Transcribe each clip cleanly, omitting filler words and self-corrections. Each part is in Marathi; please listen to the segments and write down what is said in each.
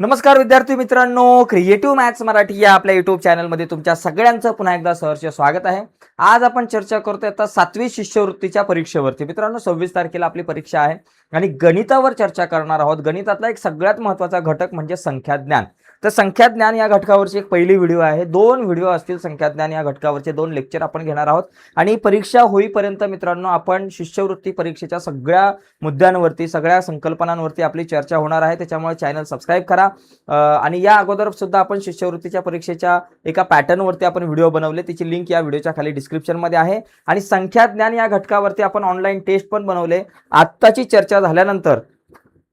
नमस्कार विद्यार्थी मित्रांनो, क्रिएटिव्ह मॅथ्स मराठी या आपल्या युट्यूब चॅनलमध्ये तुमच्या सगळ्यांचं पुन्हा एकदा सहर्ष स्वागत आहे. आज आपण चर्चा करतोय आता 7वी शिष्यवृत्तीच्या परीक्षेवरती. मित्रांनो 26 तारखेला आपली परीक्षा आहे आणि गणितावर चर्चा करणार आहोत. गणितातला एक सगळ्यात महत्त्वाचा घटक म्हणजे संख्याज्ञान. तर संख्याज्ञान या घटकावरची एक पहिली व्हिडिओ आहे. 2 व्हिडिओ असतील संख्याज्ञान या घटकावरचे 2 लेक्चर आपण घेणार आहोत आणि परीक्षा होईपर्यंत मित्रांनो आपण शिष्यवृत्ती परीक्षेच्या सगळ्या मुद्द्यांवरती, सगळ्या संकल्पनांवरती आपली चर्चा होणार आहे. त्याच्यामुळे चॅनल सबस्क्राईब करा. आणि या अगोदर सुद्धा आपण शिष्यवृत्तीच्या परीक्षेच्या एका पॅटर्नवरती आपण व्हिडिओ बनवले, त्याची लिंक या व्हिडिओच्या खाली डिस्क्रिप्शनमध्ये आहे. आणि संख्याज्ञान या घटकावरती आपण ऑनलाईन टेस्ट पण बनवले. आत्ताची चर्चा झाल्यानंतर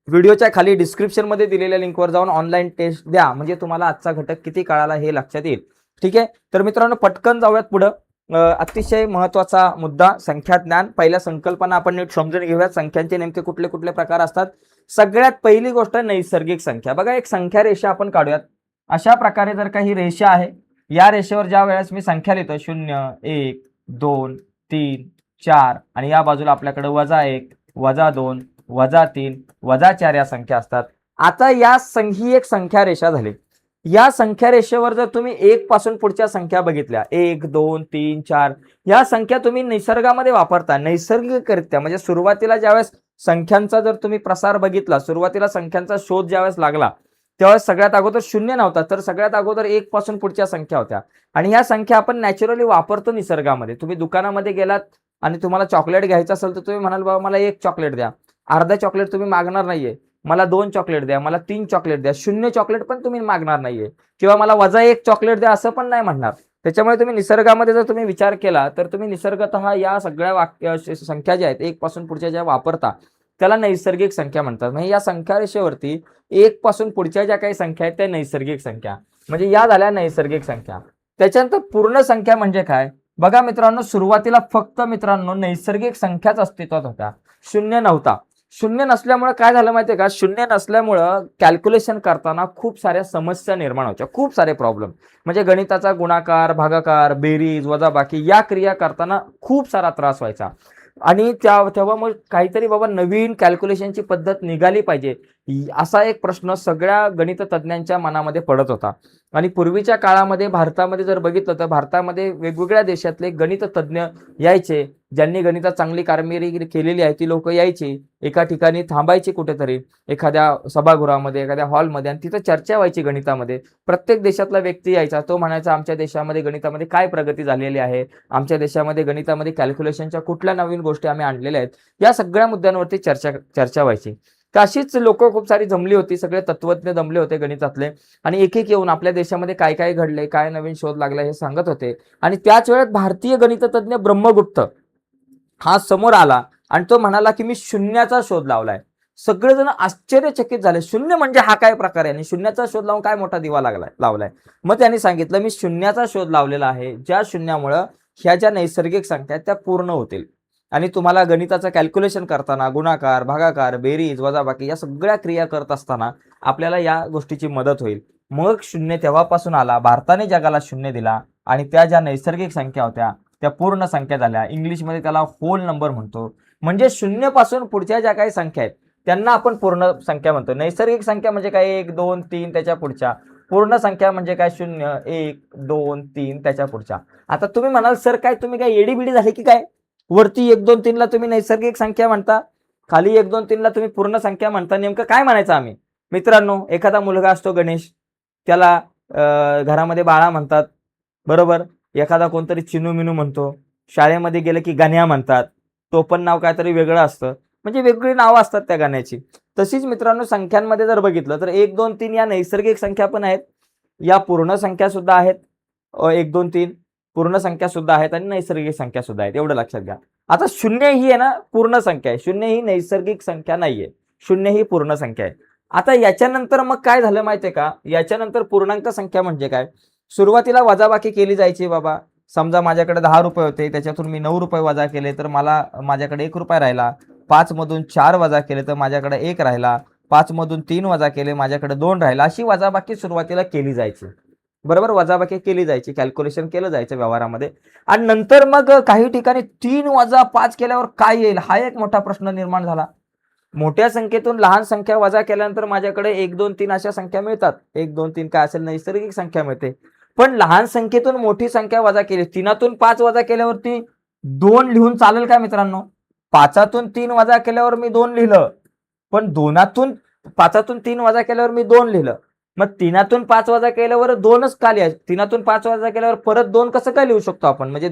व्हिडिओच्या खाली डिस्क्रिप्शनमध्ये दिलेल्या लिंकवर जाऊन ऑनलाईन टेस्ट द्या, म्हणजे तुम्हाला आजचा घटक किती कळाला हे लक्षात येईल. ठीक आहे, तर मित्रांनो पटकन जाऊयात पुढं. अतिशय महत्त्वाचा मुद्दा संख्याज्ञान. पहिल्या संकल्पना आपण नीट समजून घेऊयात. संख्यांचे नेमके कुठले कुठले प्रकार असतात. सगळ्यात पहिली गोष्ट नैसर्गिक संख्या. बघा, एक संख्या रेषा आपण काढूयात. अशा प्रकारे जर काही रेषा आहे, या रेषेवर ज्या वेळेस मी संख्या लिहितो 0 1 2 3 4 आणि या बाजूला आपल्याकडे -1 -2 -3 -4 या संख्या असतात. आता ही एक संख्या रेषा झाली. या संख्या रेषेवर जर तुम्ही 1 पासून पुढच्या संख्या बघितल्या, 1 2 3 4 या संख्या तुम्ही निसर्गामध्ये वापरता नैसर्गिकरित्या, म्हणजे सुरुवातीला ज्यावेळेस संख्यांचा जर तुम्ही प्रसार बघितला, सुरुवातीला संख्यांचा शोध ज्यावेळेस लागला त्यावेळेस सगळ्यात अगोदर 0 नव्हता, तर सगळ्यात अगोदर 1 पासून पुढच्या संख्या होत्या. आणि ह्या संख्या आपण नॅचरली वापरतो निसर्गामध्ये. तुम्ही दुकानामध्ये गेलात आणि तुम्हाला चॉकलेट घ्यायचं असेल तर तुम्ही म्हणाल बाबा मला 1 चॉकलेट द्या. अर्धा चॉकलेट तुम्ही मागणार नाहीये. मला 2 चॉकलेट द्या, मला 3 चॉकलेट द्या. 0 चॉकलेट पण तुम्ही मागणार नाहीये किंवा मला -1 चॉकलेट द्या असं पण नाही म्हणणार. त्याच्यामुळे तुम्ही निसर्गामध्ये जर तुम्ही विचार केला तर तुम्ही निसर्गतः या सगळ्या संख्या ज्या आहेत 1 पासून पुढच्या ज्या वापरता त्याला नैसर्गिक संख्या म्हणतात. म्हणजे या संख्या रेषेवरती 1 पासून पुढच्या ज्या काही संख्या आहेत त्या नैसर्गिक संख्या, म्हणजे या झाल्या नैसर्गिक संख्या. त्याच्यानंतर पूर्ण संख्या म्हणजे काय? बघा मित्रांनो, सुरुवातीला फक्त मित्रांनो नैसर्गिक संख्याच अस्तित्वात होत्या, 0 नव्हता. 0 नसल्यामुळे काय झालं माहितीये का? 0 नसल्यामुळं कॅल्क्युलेशन करताना खूप साऱ्या समस्या निर्माण व्हायच्या, खूप सारे प्रॉब्लेम. म्हणजे गणिताचा गुणाकार, भागाकार, बेरीज, वजाबाकी या क्रिया करताना खूप सारा त्रास व्हायचा. आणि तेव्हा मग काहीतरी बाबा नवीन कॅल्क्युलेशनची पद्धत निघाली पाहिजे, असा एक प्रश्न सगळ्या गणित तज्ज्ञांच्या मनामध्ये पडत होता. आणि पूर्वीच्या काळामध्ये भारतामध्ये जर बघितलं तर भारतामध्ये वेगवेगळ्या देशातले गणित तज्ज्ञ यायचे. ज्यांनी गणितात चांगली कामगिरी केलेली आहे ती लोक यायची, एका ठिकाणी थांबायची कुठेतरी एखाद्या सभागृहामध्ये, एखाद्या हॉलमध्ये, आणि तिथं चर्चा व्हायची गणितामध्ये. प्रत्येक देशातला व्यक्ती यायचा, तो म्हणायचा आमच्या देशामध्ये गणितामध्ये काय प्रगती झालेली आहे, आमच्या देशामध्ये गणितामध्ये कॅल्क्युलेशनच्या कुठल्या नवीन गोष्टी आम्ही आणलेल्या आहेत, या सगळ्या मुद्द्यांवरती चर्चा व्हायची. तर अशीच लोक खूप सारी जमली होती, सगळे तत्वज्ञ जमले होते गणितातले, आणि एक एक येऊन आपल्या देशामध्ये काय काय घडले, काय नवीन शोध लागला हे सांगत होते. आणि त्याच वेळेत भारतीय गणिततज्ञ ब्रह्मगुप्त हा समोर आला आणि तो म्हणाला की मी शून्याचा शोध लावलाय. सगळेजण आश्चर्यचकित झाले, शून्य म्हणजे हा काय प्रकार आहे आणि शून्याचा शोध लावून काय मोठा दिवा लावलाय. मग त्यांनी सांगितलं मी शून्याचा शोध लावलेला आहे, ज्या शून्यामुळं ह्या ज्या नैसर्गिक संख्या त्या पूर्ण होतील आणि तुम्हाला गणिताचं कॅल्क्युलेशन करताना गुणाकार, भागाकार, बेरीज, वजाबाकी या सगळ्या क्रिया करत असताना आपल्याला या गोष्टीची मदत होईल. मग शून्य तेव्हापासून आला, भारताने जगाला शून्य दिला आणि त्या ज्या नैसर्गिक संख्या होत्या त्या पूर्ण संख्या झाल्या. इंग्लिशमध्ये त्याला होल नंबर म्हणतो. म्हणजे 0 पासून पुढच्या ज्या काही संख्या आहेत त्यांना आपण पूर्ण संख्या म्हणतो. नैसर्गिक संख्या म्हणजे काय? 1 2 3 त्याच्या पुढच्या. पूर्ण संख्या म्हणजे काय? 0 1 2 3 त्याच्या पुढच्या. आता तुम्ही म्हणाल सर काय तुम्ही काय एडीबिडी झाले की काय? वरती 1 2 3 ला तुम्ही नैसर्गिक संख्या म्हणता, खाली 1 2 3 ला तुम्ही पूर्ण संख्या म्हणता, नेमकं काय म्हणायचं आम्ही? मित्रांनो, एखादा मुलगा असतो गणेश, त्याला घरामध्ये बाळा म्हणतात, बरोबर. एखादा कोणतरी चिनू मिनू म्हणतो, शाळेमध्ये गेलं की गण्या म्हणतात, तो पण नाव काहीतरी वेगळं असतं, म्हणजे वेगळी नावं असतात त्या गाण्याची. तशीच मित्रांनो संख्यांमध्ये जर बघितलं तर 1 2 3 या नैसर्गिक संख्या पण आहेत, या पूर्ण संख्या सुद्धा आहेत. 1 2 3 पूर्ण संख्या सुद्धा आहेत आणि नैसर्गिक संख्या सुद्धा आहेत, एवढं लक्षात घ्या. आता 0 ही आहे ना पूर्ण संख्या आहे, 0 ही नैसर्गिक संख्या नाहीये, 0 ही पूर्ण संख्या आहे. आता याच्यानंतर मग काय झालं माहितीये का? याच्यानंतर पूर्णांक संख्या म्हणजे काय? सुरुवातीला वजाबाकी केली जायची बाबा. समजा माझ्याकडे 10 रुपये होते, त्याच्यातून मी 9 रुपये वजा केले तर माझ्याकडे 1 रुपया राहिला. 5 मधून 4 वजा केले तर माझ्याकडे 1 राहिला. 5 मधून 3 वजा केले माझ्याकडे 2 राहिला. अशी वजाबाकी सुरुवातीला केली जायची, बरोबर. वजाबाकी केली जायची, कॅल्क्युलेशन केलं जायचं व्यवहारामध्ये. आणि नंतर मग काही ठिकाणी 3 वजा 5 केल्यावर काय येईल हा एक मोठा प्रश्न निर्माण झाला. मोठ्या संख्येतून लहान संख्या वजा केल्यानंतर माझ्याकडे 1 2 3 अशा संख्या मिळतात. 1 2 3 काय असेल नैसर्गिक संख्या मिळते. पण लहान संख्येतून मोठी संख्या वजा केली, 3तून 5 वजा केल्यावरती 2 लिहून चालेल का मित्रांनो? 5तून 3 वजा केल्यावर मी 2 लिहिलं, पण 5तून 3 वजा केल्यावर मी 2 लिहिलं. मग 3तून 5 वजा केल्यावर 2च का लिहायचं? 3तून 5 वजा केल्यावर परत 2 कसं काय लिहू शकतो आपण? म्हणजे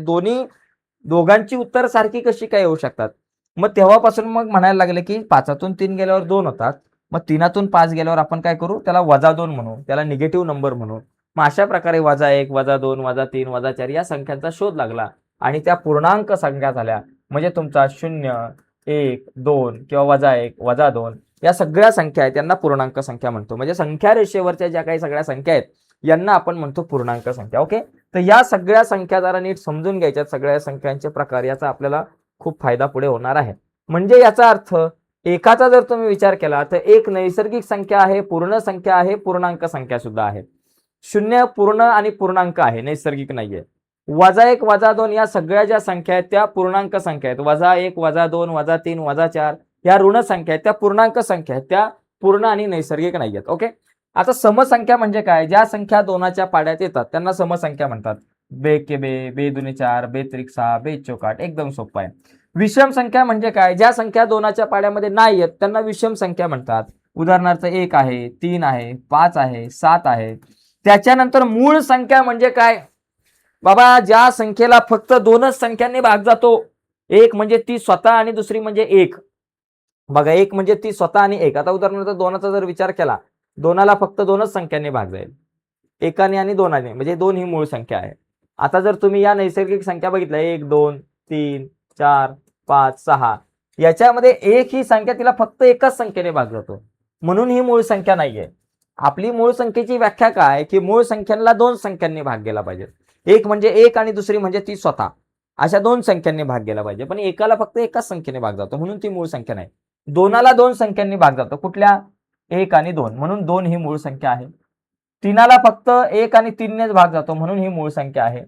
दोघांची उत्तर सारखी कशी काय येऊ शकतात? मग तेव्हापासून मग म्हणायला लागले की 5तून 3 गेल्यावर 2 होतात. मग 3तून 5 गेल्यावर आपण काय करू? त्याला -2 म्हणू, त्याला निगेटिव्ह नंबर म्हणू. मग अशा प्रकारे -1, -2, -3, -4 या संख्यांचा शोध लागला आणि त्या पूर्णांक संख्या झाल्या. म्हणजे तुमचा 0, 1, 2 किंवा -1, -2 या सगळ्या संख्या आहेत त्यांना पूर्णांक संख्या म्हणतो. म्हणजे संख्या रेषेवरच्या ज्या काही सगळ्या संख्या आहेत यांना आपण म्हणतो पूर्णांक संख्या. ओके, तर या सगळ्या संख्या जरा नीट समजून घ्यायच्यात, सगळ्या संख्यांचे प्रकार, याचा आपल्याला खूप फायदा पुढे होणार आहे. म्हणजे याचा अर्थ एकाचा जर तुम्ही विचार केला तर एक नैसर्गिक संख्या आहे, पूर्ण संख्या आहे, पूर्णांक संख्या सुद्धा आहे. 0 पूर्ण आणि पूर्णांक आहे, नैसर्गिक नाहीये. -1, -2 या सगळ्या ज्या संख्या आहेत त्या पूर्णांक संख्या आहेत. -1, -2, -3, -4 या ऋण संख्या आहेत त्या पूर्णांक संख्या आहेत, त्या पूर्ण आणि नैसर्गिक नाहीयेत. ओके, आता समसंख्या म्हणजे काय? ज्या संख्या 2च्या पाड्यात येतात त्यांना समसंख्या म्हणतात. बे के बे, बे दुने 4, बे त्रिक 6, बे चौक 8. एकदम सोपं आहे. विषम संख्या म्हणजे काय? ज्या संख्या 2च्या पाड्यामध्ये नाही आहेत त्यांना विषम संख्या म्हणतात. उदाहरणार्थ 1 आहे, 3 आहे, 5 आहे, 7 आहे. त्याच्यानंतर मूळ संख्या म्हणजे काय? बाबा, ज्या संख्येला फक्त 2च संख्यांनी भाग जातो. एक म्हणजे ती स्वतः आणि दुसरी म्हणजे 1. बघा, एक म्हणजे ती स्वतः आणि 1. आता उदाहरणार्थ 2चा जर विचार केला, 2ला फक्त 2च संख्यांनी भाग जाईल, 1ने आणि 2ने, म्हणजे 2 ही मूळ संख्या आहे. आता जर तुम्ही या नैसर्गिक संख्या बघितल्या 1 2 3 4 5 6, याच्यामध्ये 1 ही संख्या तिला फक्त एकच संख्येने भाग जातो, म्हणून ही मूळ संख्या नाहीये. आपली मूळ संख्येची व्याख्या काय की मूळ संख्यांना 2 संख्यांनी भाग गेला पाहिजे. एक म्हणजे 1 आणि दुसरी म्हणजे ती स्वतः, अशा 2 संख्यांनी भाग गेला पाहिजे. पण एकाला फक्त एकच संख्येने भाग जातो म्हणून ती मूळ संख्या नाही. 2ला 2 संख्यांनी भाग जातो, कुठल्या? 1 आणि 2, म्हणून 2 ही मूळ संख्या आहे. 3ला फक्त 1 आणि 3नेच भाग जातो म्हणून ही मूळ संख्या आहे.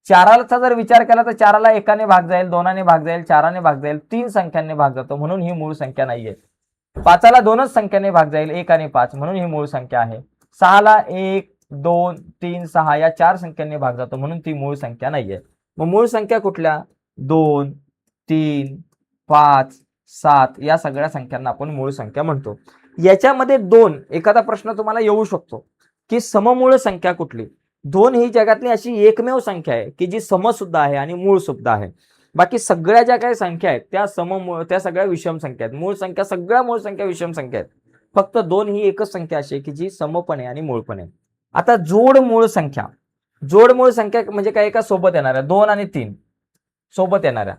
4चा जर विचार केला तर 4ला 1ने भाग जाईल, 2ने भाग जाईल, 4ने भाग जाईल, 3 संख्यांनी भाग जातो म्हणून ही मूळ संख्या नाहीये. 5ला 2च संख्येने भाग जाईल, 1 आणि 5, म्हणून ही मूळ संख्या आहे. 6ला 1 2 3 6 या 4 संख्यांनी भाग जातो म्हणून ती मूळ संख्या नाहीये. मग मूळ संख्या कुठल्या? 2 3 5 7 या सगळ्या संख्यांना आपण मूळ संख्या म्हणतो. याच्यामध्ये 2 एखादा प्रश्न तुम्हाला येऊ शकतो की सममूळ संख्या कुठली? 2 ही जगातली अशी एकमेव संख्या आहे की जी सम सुद्धा आहे आणि मूळ सुद्धा आहे. बाकी सगळ्या ज्या काही संख्या आहेत त्या सममूळ, त्या सगळ्या विषम संख्या आहेत. मूळ संख्या, सगळ्या मूळ संख्या विषम संख्या आहेत. फक्त 2 ही एकच संख्या अशी आहे की जी समपण आहे आणि मूळ पण आहे. आता जोड मूळ संख्या. जोड मूळ संख्या म्हणजे काय? एका सोबत येणाऱ्या 2 आणि 3 सोबत येणाऱ्या,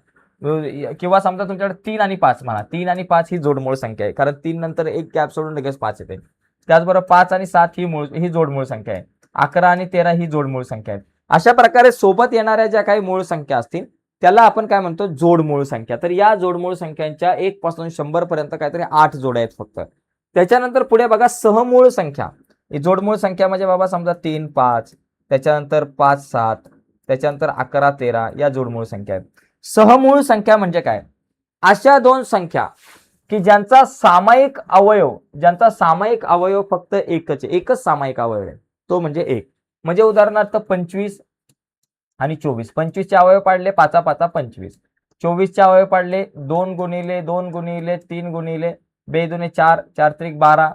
किंवा समजा तुमच्याकडे 3 आणि 5 म्हणा, 3 आणि 5 ही जोडमूळ संख्या आहे, कारण 3 नंतर एक गॅप सोडून लगेच 5 येते. त्याचबरोबर 5 आणि 7 ही जोडमूळ संख्या आहे. 11 आणि 13 ही जोडमूळ संख्या आहे. अशा प्रकारे सोबत येणाऱ्या ज्या काही मूळ संख्या असतील त्याला आपण काय म्हणतो? जोडमूळ संख्या. तर या जोडमूळ संख्यांच्या 1 पासून 100 पर्यंत काहीतरी 8 जोड्या आहेत फक्त. त्याच्यानंतर पुढे बघा सहमूळ संख्या. ही जोडमूळ संख्या म्हणजे बाबा समजा 3 5, त्याच्यानंतर 5 7, त्याच्यानंतर 11 13 या जोडमूळ संख्या आहेत. सहमूळ संख्या म्हणजे काय? अशा 2 संख्या की ज्यांचा सामायिक अवयव फक्त एकच सामायिक अवयव आहे, तो म्हणजे 1. म्हणजे उदाहरणार्थ 25 आणि 24. 25 चे अवयव पाडले 5 5 25. 24 चे अवयव पाडले 2 गुणिले 2 गुणिले 3 गुणिले 2 दुने 4, 4 त्रिक 12,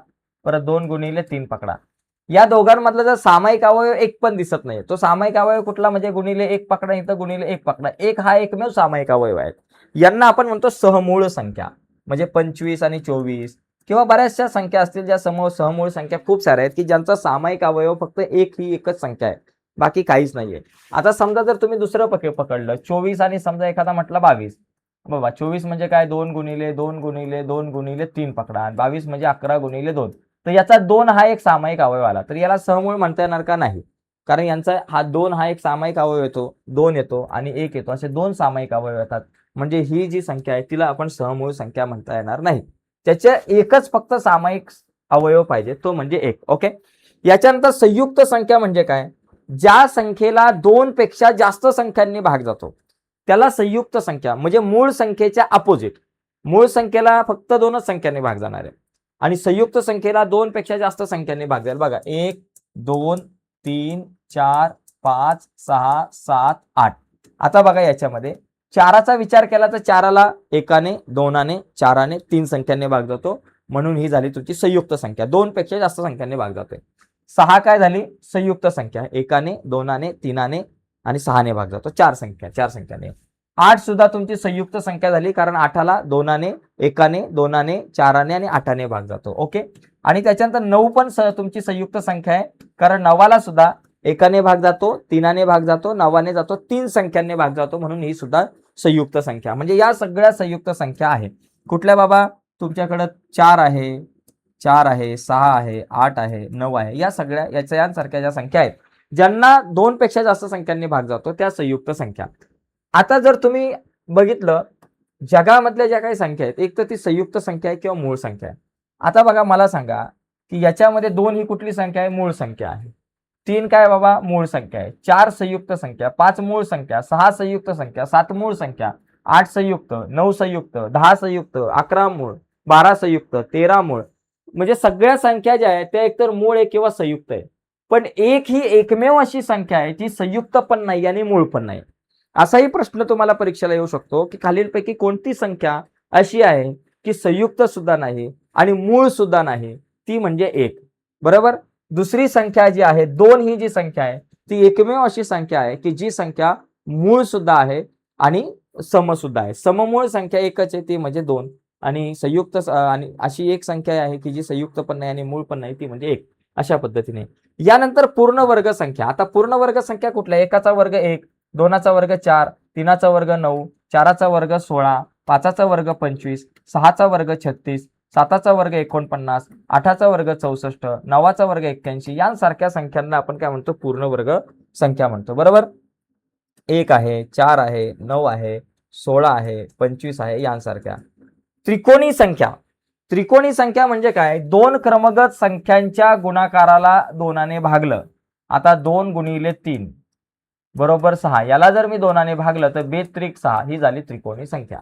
परत 2 गुणिले 3 पकडा. या दोघांमधला जर सामायिक अवयव एक पण दिसत नाही, तो सामायिक अवयव कुठला? म्हणजे गुणिले 1 पकडा, इथं गुणिले 1 पकडा. 1 हा एकमेव सामायिक अवयव आहे. यांना आपण म्हणतो सहमूळ संख्या. म्हणजे 25 आणि 24 किंवा बऱ्याचशा संख्या असतील ज्या सहमूळ संख्या खूप साऱ्या आहेत की ज्यांचा सामायिक अवयव फक्त ही एकच संख्या आहे, बाकी काहीच नाहीये. आता समजा जर तुम्ही दुसरं पकडलं 24 आणि समजा एखादा म्हटला 22. बाबा 24 म्हणजे काय? 2 गुणिले 2 गुणिले 2 गुणिले 3 पकडा, आणि 22 म्हणजे 11 गुणिले 2. तर याचा 2 हा एक सामायिक अवयव आला, तर याला सहमूळ म्हणता येणार का? नाही, कारण यांचा हा 2 हा एक सामायिक अवयव येतो, 2 येतो आणि 1 येतो, असे 2 सामायिक अवयव येतात. म्हणजे ही जी संख्या आहे तिला आपण सहमूळ संख्या म्हणता येणार नाही. त्याच्या एकच फक्त सामायिक अवयव पाहिजे, तो म्हणजे 1. ओके, याच्यानंतर संयुक्त संख्या म्हणजे काय? ज्या संख्येला 2 पेक्षा जास्त संख्यांनी भाग जातो त्याला संयुक्त संख्या, म्हणजे मूळ संख्येच्या अपोजिट. मूळ संख्येला फक्त 2च संख्यांनी भाग जाणार आहे आणि संयुक्त संख्येला 2 पेक्षा जास्त संख्यांनी भाग जाईल. बघा 1 2 3 4 5 6 7 8. आता बघा याच्यामध्ये 4चा विचार केला तर 4ला 1ने 2ने 4ने 3 संख्यांनी भाग जातो, म्हणून ही झाली तुमची संयुक्त संख्या. 2 पेक्षा जास्त संख्यांनी भाग जाते. 6 काय झाली संयुक्त संख्या, 1ने 2ने 3ने आणि 6ने भाग जातो, 4 संख्याने. 8 सुद्धा तुमची संयुक्त संख्या झाली, कारण 8ला 2ने 1ने 2ने 4ने आणि 8ने भाग जातो. ओके. आणि त्याच्यानंतर 9 पण तुमची संयुक्त संख्या आहे, कारण 9ला सुद्धा 1ने भाग जातो, 3ने भाग जातो, 9ने जातो, 3 संख्यांनी भाग जातो, म्हणून ही सुद्धा संयुक्त संख्या. म्हणजे या सगळ्या संयुक्त संख्या आहे. कुठल्या बाबा, तुमच्याकडे 4 आहे, 6 आहे, 8 आहे, 9 आहे, या सगळ्या यांसारख्या ज्या संख्या आहेत ज्यांना 2 पेक्षा जास्त संख्यांनी भाग जातो त्या संयुक्त संख्या. आता जर तुम्ही बघितलं जगामधल्या ज्या काही संख्या आहेत, एक तर ती संयुक्त संख्या आहे किंवा मूळ संख्या आहे. आता बघा मला सांगा की याच्यामध्ये 2 ही कुठली संख्या आहे, मूळ संख्या आहे. 3 काय बाबा, मूळ संख्या आहे. 4 संयुक्त संख्या, 5 मूळ संख्या, 6 संयुक्त संख्या, 7 मूळ संख्या, 8 संयुक्त, 9 संयुक्त, 10 संयुक्त, 11 मूळ, 12 संयुक्त, 13 मूळ. म्हणजे सगळ्या संख्या ज्या आहेत त्या एकतर मूळ आहे किंवा संयुक्त आहे. पण एक ही एकमेव अशी संख्या आहे जी संयुक्त पण नाही आणि मूळ पण नाही. असाही प्रश्न तुम्हाला परीक्षेला येऊ शकतो की खालीलपैकी कोणती संख्या अशी आहे की संयुक्त सुद्धा नाही आणि मूळ सुद्धा नाही, ती म्हणजे 1. बरोबर. दुसरी संख्या जी आहे 2 ही जी संख्या आहे ती एकमेव अशी संख्या आहे की जी संख्या मूळ सुद्धा आहे आणि सम सुद्धा आहे. सममूळ संख्या एकच आहे ती म्हणजे 2 आणि संयुक्त आणि अशी एक संख्या आहे की जी संयुक्त पण नाही आणि मूळ पण नाही, ती म्हणजे 1. अशा पद्धतीने. यानंतर पूर्ण वर्ग संख्या. आता पूर्ण वर्ग संख्या कुठल्या, 1चा वर्ग 1, 2चा वर्ग 4, 3चा वर्ग 9, 4चा वर्ग 16, 5चा वर्ग 25, 6चा वर्ग 36, 7चा वर्ग 49, 8चा वर्ग 64, 9चा वर्ग 81, यांसारख्या संख्यांना आपण काय म्हणतो, पूर्ण वर्ग संख्या म्हणतो. बरोबर. 1 आहे, 4 आहे, 9 आहे, 16 आहे, 25 आहे, यांसारख्या. त्रिकोणी संख्या. त्रिकोणी संख्या म्हणजे काय, 2 क्रमगत संख्यांच्या गुणाकाराला 2ने भागलं. आता 2 गुणिले 3 बरोबर 6, याला जर मी 2ने भागलं तर 2 त्रिक 6, ही झाली त्रिकोणी संख्या.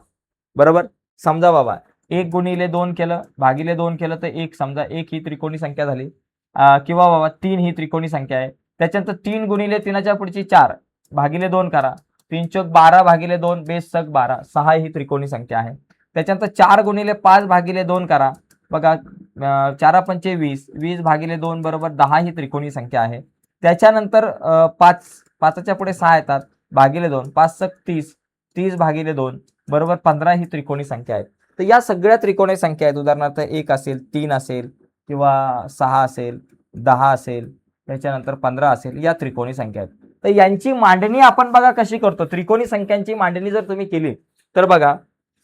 बरोबर. समजा बाबा 1 गुणिले 2 केलं, भागिले 2 केलं तर 1, समजा 1 ही त्रिकोणी संख्या झाली. किंवा बाबा 3 ही त्रिकोणी संख्या आहे. त्याच्यानंतर 3 गुणिले 3च्या पुढची 4 भागिले 2 करा, 3 चौक 12 भागिले 2 बेस सक 12, 6 ही त्रिकोणी संख्या आहे. त्याच्यानंतर 4 गुणिले 5 भागिले 2 करा, बघा 4 पंचे 20, 20 भागिले 2 बरोबर 10 ही त्रिकोणी संख्या आहे. त्याच्यानंतर 5च्या पुढे 6 येतात, भागिले 2, 5 सक 30, 30 भागिले 2 बरोबर 15 ही त्रिकोणी संख्या आहेत. तर या सगळ्या त्रिकोणी संख्या आहेत. उदाहरणार्थ 1 असेल, 3 असेल किंवा 6 असेल, 10 असेल, त्याच्यानंतर 15 असेल, या त्रिकोणी संख्या आहेत. तर यांची मांडणी आपण बघा कशी करतो. त्रिकोणी संख्यांची मांडणी जर तुम्ही केली तर बघा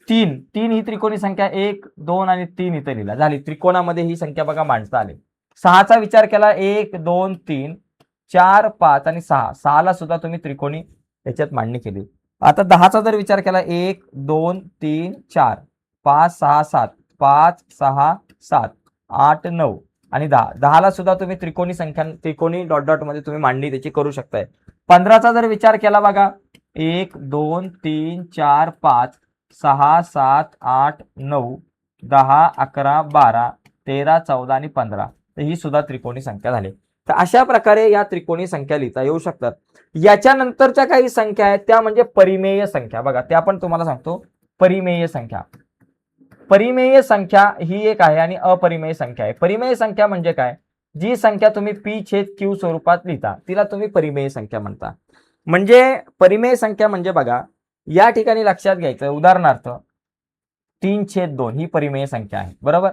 3 ही त्रिकोणी संख्या, 1 2 आणि 3 इथे लिहिला, झाली. त्रिकोणामध्ये ही संख्या बघा मांडता आली. 6चा विचार केला, 1 2 3 4 5 आणि 6, 6ला सुद्धा तुम्ही त्रिकोणी याच्यात मांडणी केली. आता 10चा जर विचार केला, 1 2 3 4 5 6 7, 5 6 7 8 9 आणि 10, 10ला सुद्धा तुम्ही त्रिकोणी संख्या, त्रिकोणी डॉट डॉट मध्ये तुम्ही मांडणी त्याची करू शकताय. 15चा जर विचार केला बघा, 1 2 3 4 5 6 7 8 9 10 11 12 13 14 आणि 15, तर ही सुद्धा त्रिकोणी संख्या झाली. तर अशा प्रकारे या त्रिकोणी संख्या लिहिता येऊ शकतात. याच्यानंतरच्या काही संख्या आहेत त्या म्हणजे परिमेय संख्या. बघा त्या पण तुम्हाला सांगतो. परिमेय संख्या, परिमेय संख्या ही एक आहे आणि अपरिमेय संख्या आहे. परिमेय संख्या म्हणजे काय, जी संख्या तुम्ही p/q स्वरूपात लिहिता तिला तुम्ही परिमेय संख्या म्हणता. म्हणजे परिमेय संख्या म्हणजे बघा या ठिकाणी लक्षात घ्यायचं, उदाहरणार्थ 3/2 ही परिमेय संख्या आहे. बरोबर.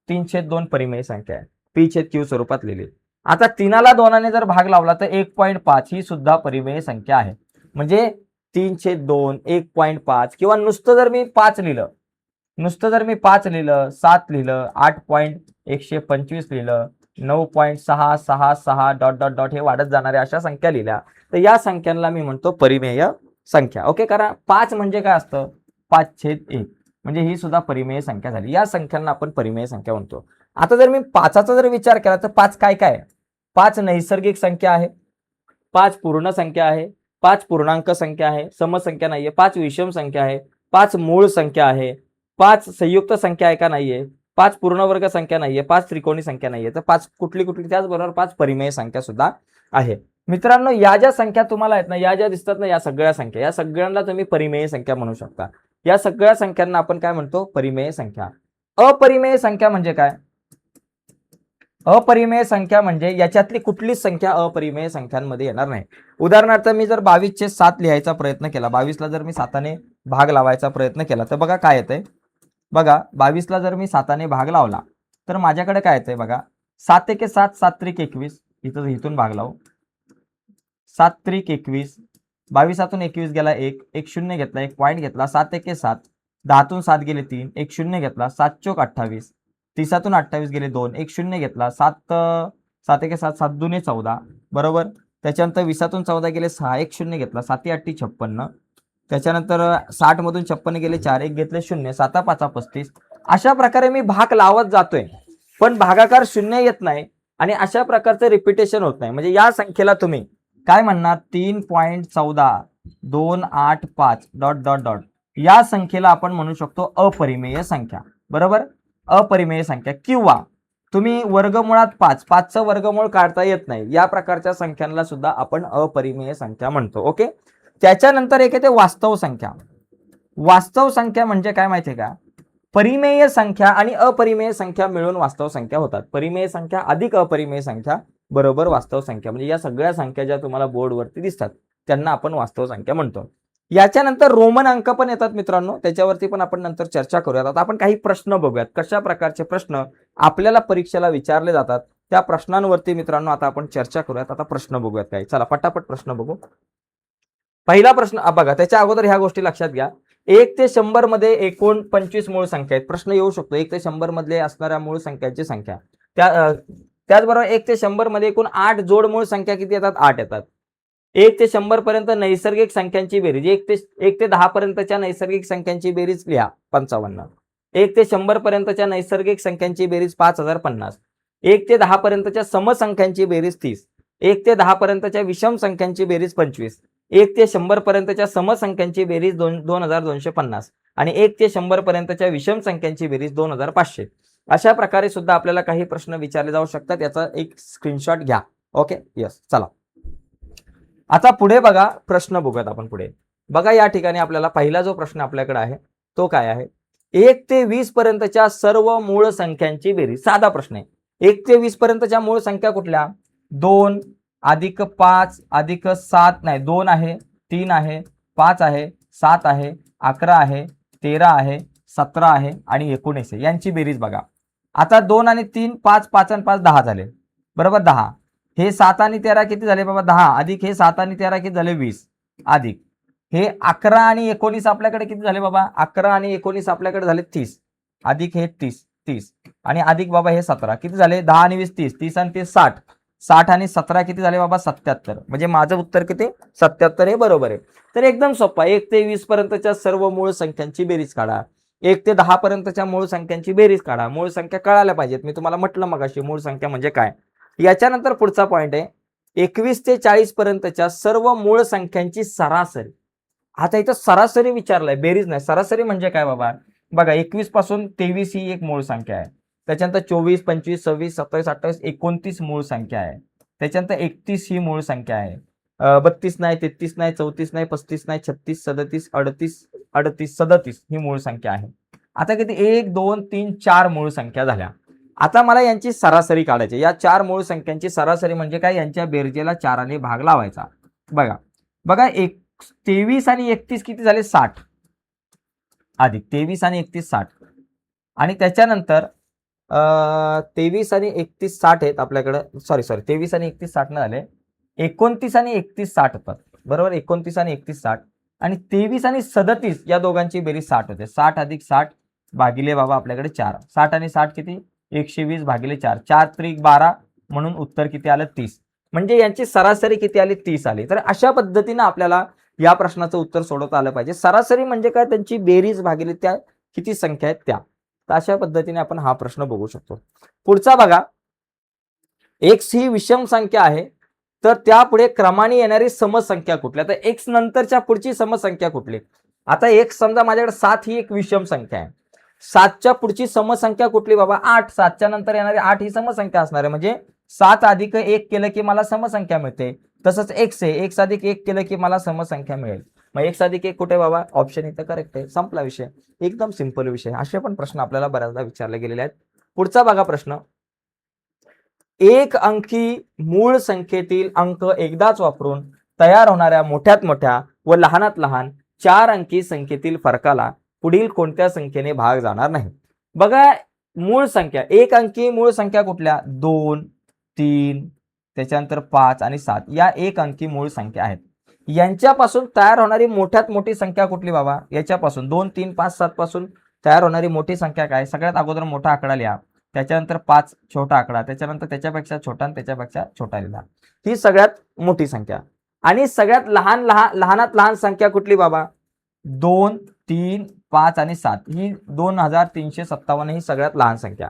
3/2 परिमेय संख्या आहे, p/q स्वरूपात लिहिली. आता 3ला 2ने जर भाग लावला तर 1.5 ही सुद्धा परिमेय संख्या आहे. म्हणजे 3/2 1.5 किंवा नुसतं जर मी 5 लिहिलं, 7 लिहिलं, 8.125 लिहिलं, 9.666 डॉट डॉट डॉट हे वाढत जाणाऱ्या अशा संख्या लिहिल्या तर या संख्यांना मी म्हणतो परिमेय संख्या. ओके. कारण 5 म्हणजे काय असतं, 5/1, म्हणजे ही सुद्धा परिमेय संख्या झाली. या संख्यांना आपण परिमेय संख्या म्हणतो. आता जर मी 5चा जर विचार केला तर 5 काय काय, 5 नैसर्गिक संख्या आहे, 5 पूर्ण संख्या आहे, 5 पूर्णांक संख्या आहे, समसंख्या नाहीये, 5 विषम संख्या आहे, 5 मूळ संख्या आहे, 5 संयुक्त संख्या आहे का नाहीये, 5 पूर्णवर्ग संख्या नाहीये, 5 त्रिकोणी संख्या नाहीये, तर 5 कुठली कुठली, त्याचबरोबर 5 परिमेय संख्या सुद्धा आहे. मित्रांनो, या ज्या संख्या तुम्हाला आहेत ना, या ज्या दिसतात ना, या सगळ्या संख्या, या सगळ्यांना तुम्ही परिमेय संख्या म्हणू शकता. या सगळ्या संख्यांना आपण काय म्हणतो, परिमेय संख्या. अपरिमेय संख्या म्हणजे काय? अपरिमेय संख्या म्हणजे याच्यातली कुठलीच संख्या अपरिमेय संख्यांमध्ये येणार नाही. उदाहरणार्थ मी जर 22/7 लिहायचा प्रयत्न केला, 22ला जर मी 7ने भाग लावायचा प्रयत्न केला, तर बघा काय येतंय. बघा 22ला जर मी 7ने भाग लावला तर माझ्याकडे काय येतंय बघा, 7 एके 7, 7 त्रिक 21, इथून भाग लावू, 7 त्रिक 21, 22तून 21 गेला 1, 1 शून्य घेतला, 1 पॉईंट घेतला, 7 एके 7, 10तून 7 गेले 3, 1 शून्य घेतला, 7 चोक 28, 30तून 28 गेले 2, 1 शून्य घेतला, 7 एके 7, 7 दुने 14, बरोबर. त्याच्यानंतर 20तून 14 गेले 6, 1 शून्य घेतला, 7 8 56, त्याच्यानंतर 60 मधून 56 गेले 4, 1 घेतले 0, 7 5 35. अशा प्रकारे मी भाग लावत जातोय, पण भागाकार शून्य येत नाही आणि अशा प्रकारचं रिपिटेशन होत नाही. म्हणजे या संख्येला तुम्ही काय म्हणणार, 3.1428 डॉट डॉट डॉट, या संख्येला आपण म्हणू शकतो अपरिमेय संख्या, बरोबर. अपरिमेय संख्या. किंवा तुम्ही वर्गमुळात 5, 5चं वर्गमूळ काढता येत नाही, या प्रकारच्या संख्यांना सुद्धा आपण अपरिमेय संख्या म्हणतो. ओके. त्याच्यानंतर एक येते वास्तव संख्या. वास्तव संख्या म्हणजे काय माहितीये का, परिमेय संख्या आणि अपरिमेय संख्या मिळून वास्तव संख्या होतात. परिमेय संख्या अधिक अपरिमेय संख्या बरोबर वास्तव संख्या. म्हणजे या सगळ्या संख्या ज्या तुम्हाला बोर्डवरती दिसतात त्यांना आपण वास्तव संख्या म्हणतो. याच्यानंतर रोमन अंक पण येतात मित्रांनो, त्याच्यावरती पण आपण नंतर चर्चा करूयात. आता आपण काही प्रश्न बघूयात, कशा प्रकारचे प्रश्न आपल्याला परीक्षेला विचारले जातात त्या प्रश्नांवरती मित्रांनो आता आपण चर्चा करूयात. आता प्रश्न बघूयात काय, चला पटापट प्रश्न बघू. पहिला प्रश्न बघा, त्याच्या अगोदर ह्या गोष्टी लक्षात घ्या. 1 ते 100 मध्ये एकूण 25 मूळ संख्या आहेत. प्रश्न येऊ शकतो 1 ते 100 मधले असणाऱ्या मूळ संख्यांची संख्या. त्याचबरोबर 1 ते 100 मध्ये एकूण 8 जोड मूळ संख्या किती येतात, 8 येतात. 1 ते 100 पर्यंत नैसर्गिक संख्यांची बेरीज, 1 ते 10 पर्यंतच्या नैसर्गिक संख्यांची बेरीज लिहा 55. 1 ते 100 पर्यंतच्या नैसर्गिक संख्यांची बेरीज 5050. 1 ते 10 पर्यंतच्या समसंख्यांची बेरीज 30. 1 ते 10 पर्यंतच्या विषम संख्यांची बेरीज 25. 1 ते 100 पर्यंतच्या समसंख्यांची बेरीज 2250 आणि 1 ते 100 पर्यंतच्या विषम संख्यांची बेरीज 2500. अशा प्रकारे सुद्धा आपल्याला काही प्रश्न विचारले जाऊ शकतात. याचा एक स्क्रीनशॉट घ्या. Okay, yes. चला आता पुढे बघा, प्रश्न बघूयात आपण पुढे. बघा या ठिकाणी आपल्याला पहिला जो प्रश्न आपल्याकडे आहे तो काय आहे, 1 ते 20 पर्यंतच्या सर्व मूळ संख्यांची बेरीज. साधा प्रश्न आहे. 1 ते 20 पर्यंतच्या मूळ संख्या कुठल्या, 2 अधिक 5 अधिक 7 नाही 2 आहे, 3 आहे, 5 आहे, 7 आहे, 11 आहे, 13 आहे, 17 आहे आणि 19 आहे. यांची बेरीज बघा. आता 2 आणि 3, 5, 5 आणि 5 10 झाले, बरोबर. 10 हे 7 आणि 13 किती झाले बाबा, 10 अधिक हे 7 आणि 13 किती झाले, 20 अधिक हे 11 आणि 19 आपल्याकडे किती झाले बाबा, 11 आणि 19 आपल्याकडे झाले 30 अधिक हे 30 आणि अधिक बाबा हे 17 किती झाले, 10 आणि 20 30, 30 आणि 30 60, 60 आणि 17 किती झाले बाबा, 77. म्हणजे माझं उत्तर किती, 77 हे बरोबर आहे. तर एकदम सोपा, 1 ते 20 पर्यंतच्या सर्व मूळ संख्यांची बेरीज काढा. 1 ते 10 पर्यंतच्या मूळ संख्यांची बेरीज काढा. मूळ संख्या कळायला पाहिजेत. मी तुम्हाला म्हटलं मगाशी मूळ संख्या म्हणजे काय. याच्यानंतर पुढचा पॉइंट आहे, 21 ते 40 पर्यंतच्या सर्व मूळ संख्यांची सरासरी. आता इथं सरासरी विचारलाय, बेरीज नाही. सरासरी म्हणजे काय बाबा, बघा 21 पासून 23 ही एक मूळ संख्या आहे. त्याच्यानंतर 24, 25, 26, 27, 28, 29 मूळ संख्या आहे. त्याच्यानंतर 31 ही मूळ संख्या आहे. 32 नाही, 33 नाही, 34 नाही, 35 नाही, 36, 37, 38, 37 ही मूळ संख्या आहे. आता किती, 1 2 3 4 मूळ संख्या झाल्या. आता मला यांची सरासरी काढायची. या 4 मूळ संख्यांची सरासरी म्हणजे काय, यांच्या बेरजेला 4ने भाग लावायचा. बघा बघा 23 आणि 31 किती झाले, 60 अधिक 23 आणि 31 60 आणि त्याच्यानंतर 23 आणि 31 60 आहेत आपल्याकडे. सॉरी 23 आणि 31 60 न झाले, 29 आणि 31 60 होतात, बरोबर. 29 आणि 31 60 आणि 23 आणि 37 या दोघांची बेरीज 60 होते. 60 अधिक 60 भागिले बाबा आपल्याकडे 4. 60 आणि 60 किती, 120 भागिले 4, 4 त्रिक 12 म्हणून उत्तर किती आलं, 30. म्हणजे यांची सरासरी किती आली, 30 आली. तर अशा पद्धतीने आपल्याला या प्रश्नाचं उत्तर सोडवता आलं पाहिजे. सरासरी म्हणजे काय, त्यांची बेरीज भागिले त्या किती संख्या आहेत त्या. तर अशा पद्धतीने आपण हा प्रश्न बघू शकतो. पुढचा बघा, x ही विषम संख्या आहे, तर त्यापुढे क्रमाने येणारी समसंख्या कुठली. आता x नंतरच्या पुढची समसंख्या कुठली. आता x समजा माझ्याकडे 7 ही एक विषम संख्या आहे, 7च्या पुढची समसंख्या कुठली बाबा? 8. 7च्या नंतर येणारी 8 ही समसंख्या असणार आहे, म्हणजे 7 अधिक 1 केलं की मला समसंख्या मिळते. तसंच x आहे, x अधिक 1 केलं की मला समसंख्या मिळेल. मग x अधिक 1 कुठे बाबा? ऑप्शन इथं करेक्ट आहे. संपला विषय. एकदम सिंपल विषय. असे पण प्रश्न आपल्याला बऱ्याचदा विचारले गेलेले आहेत. पुढचा बघा प्रश्न. एक अंकी मूळ संख्येतील अंक एकदाच वापरून तयार होणाऱ्या मोठ्यात मोठ्या व लहानात लहान 4 अंकी संख्येतील फरकाला पुढील कोणत्या संख्येने भाग जाणार नाही? बघा, मूळ संख्या, एक अंकी मूळ संख्या कुठल्या? 2, 3, त्याच्यानंतर 5 आणि 7 या एक अंकी मूळ संख्या आहेत. यांच्यापासून तयार होणारी मोठ्यात मोठी संख्या कुठली बाबा? याच्यापासून 2, 3, 5, 7 पासून तयार होणारी मोठी संख्या काय? सगळ्यात अगोदर मोठा आकडा लिहा, त्याच्यानंतर 5 छोटा आकडा, त्याच्यानंतर त्याच्यापेक्षा छोटा आणि त्याच्यापेक्षा छोटा लिहा. ही सगळ्यात मोठी संख्या. आणि सगळ्यात लहानात लहान संख्या कुठली बाबा? 2, 3, 5 आणि 7 ही 2357 ही सगळ्यात लहान संख्या.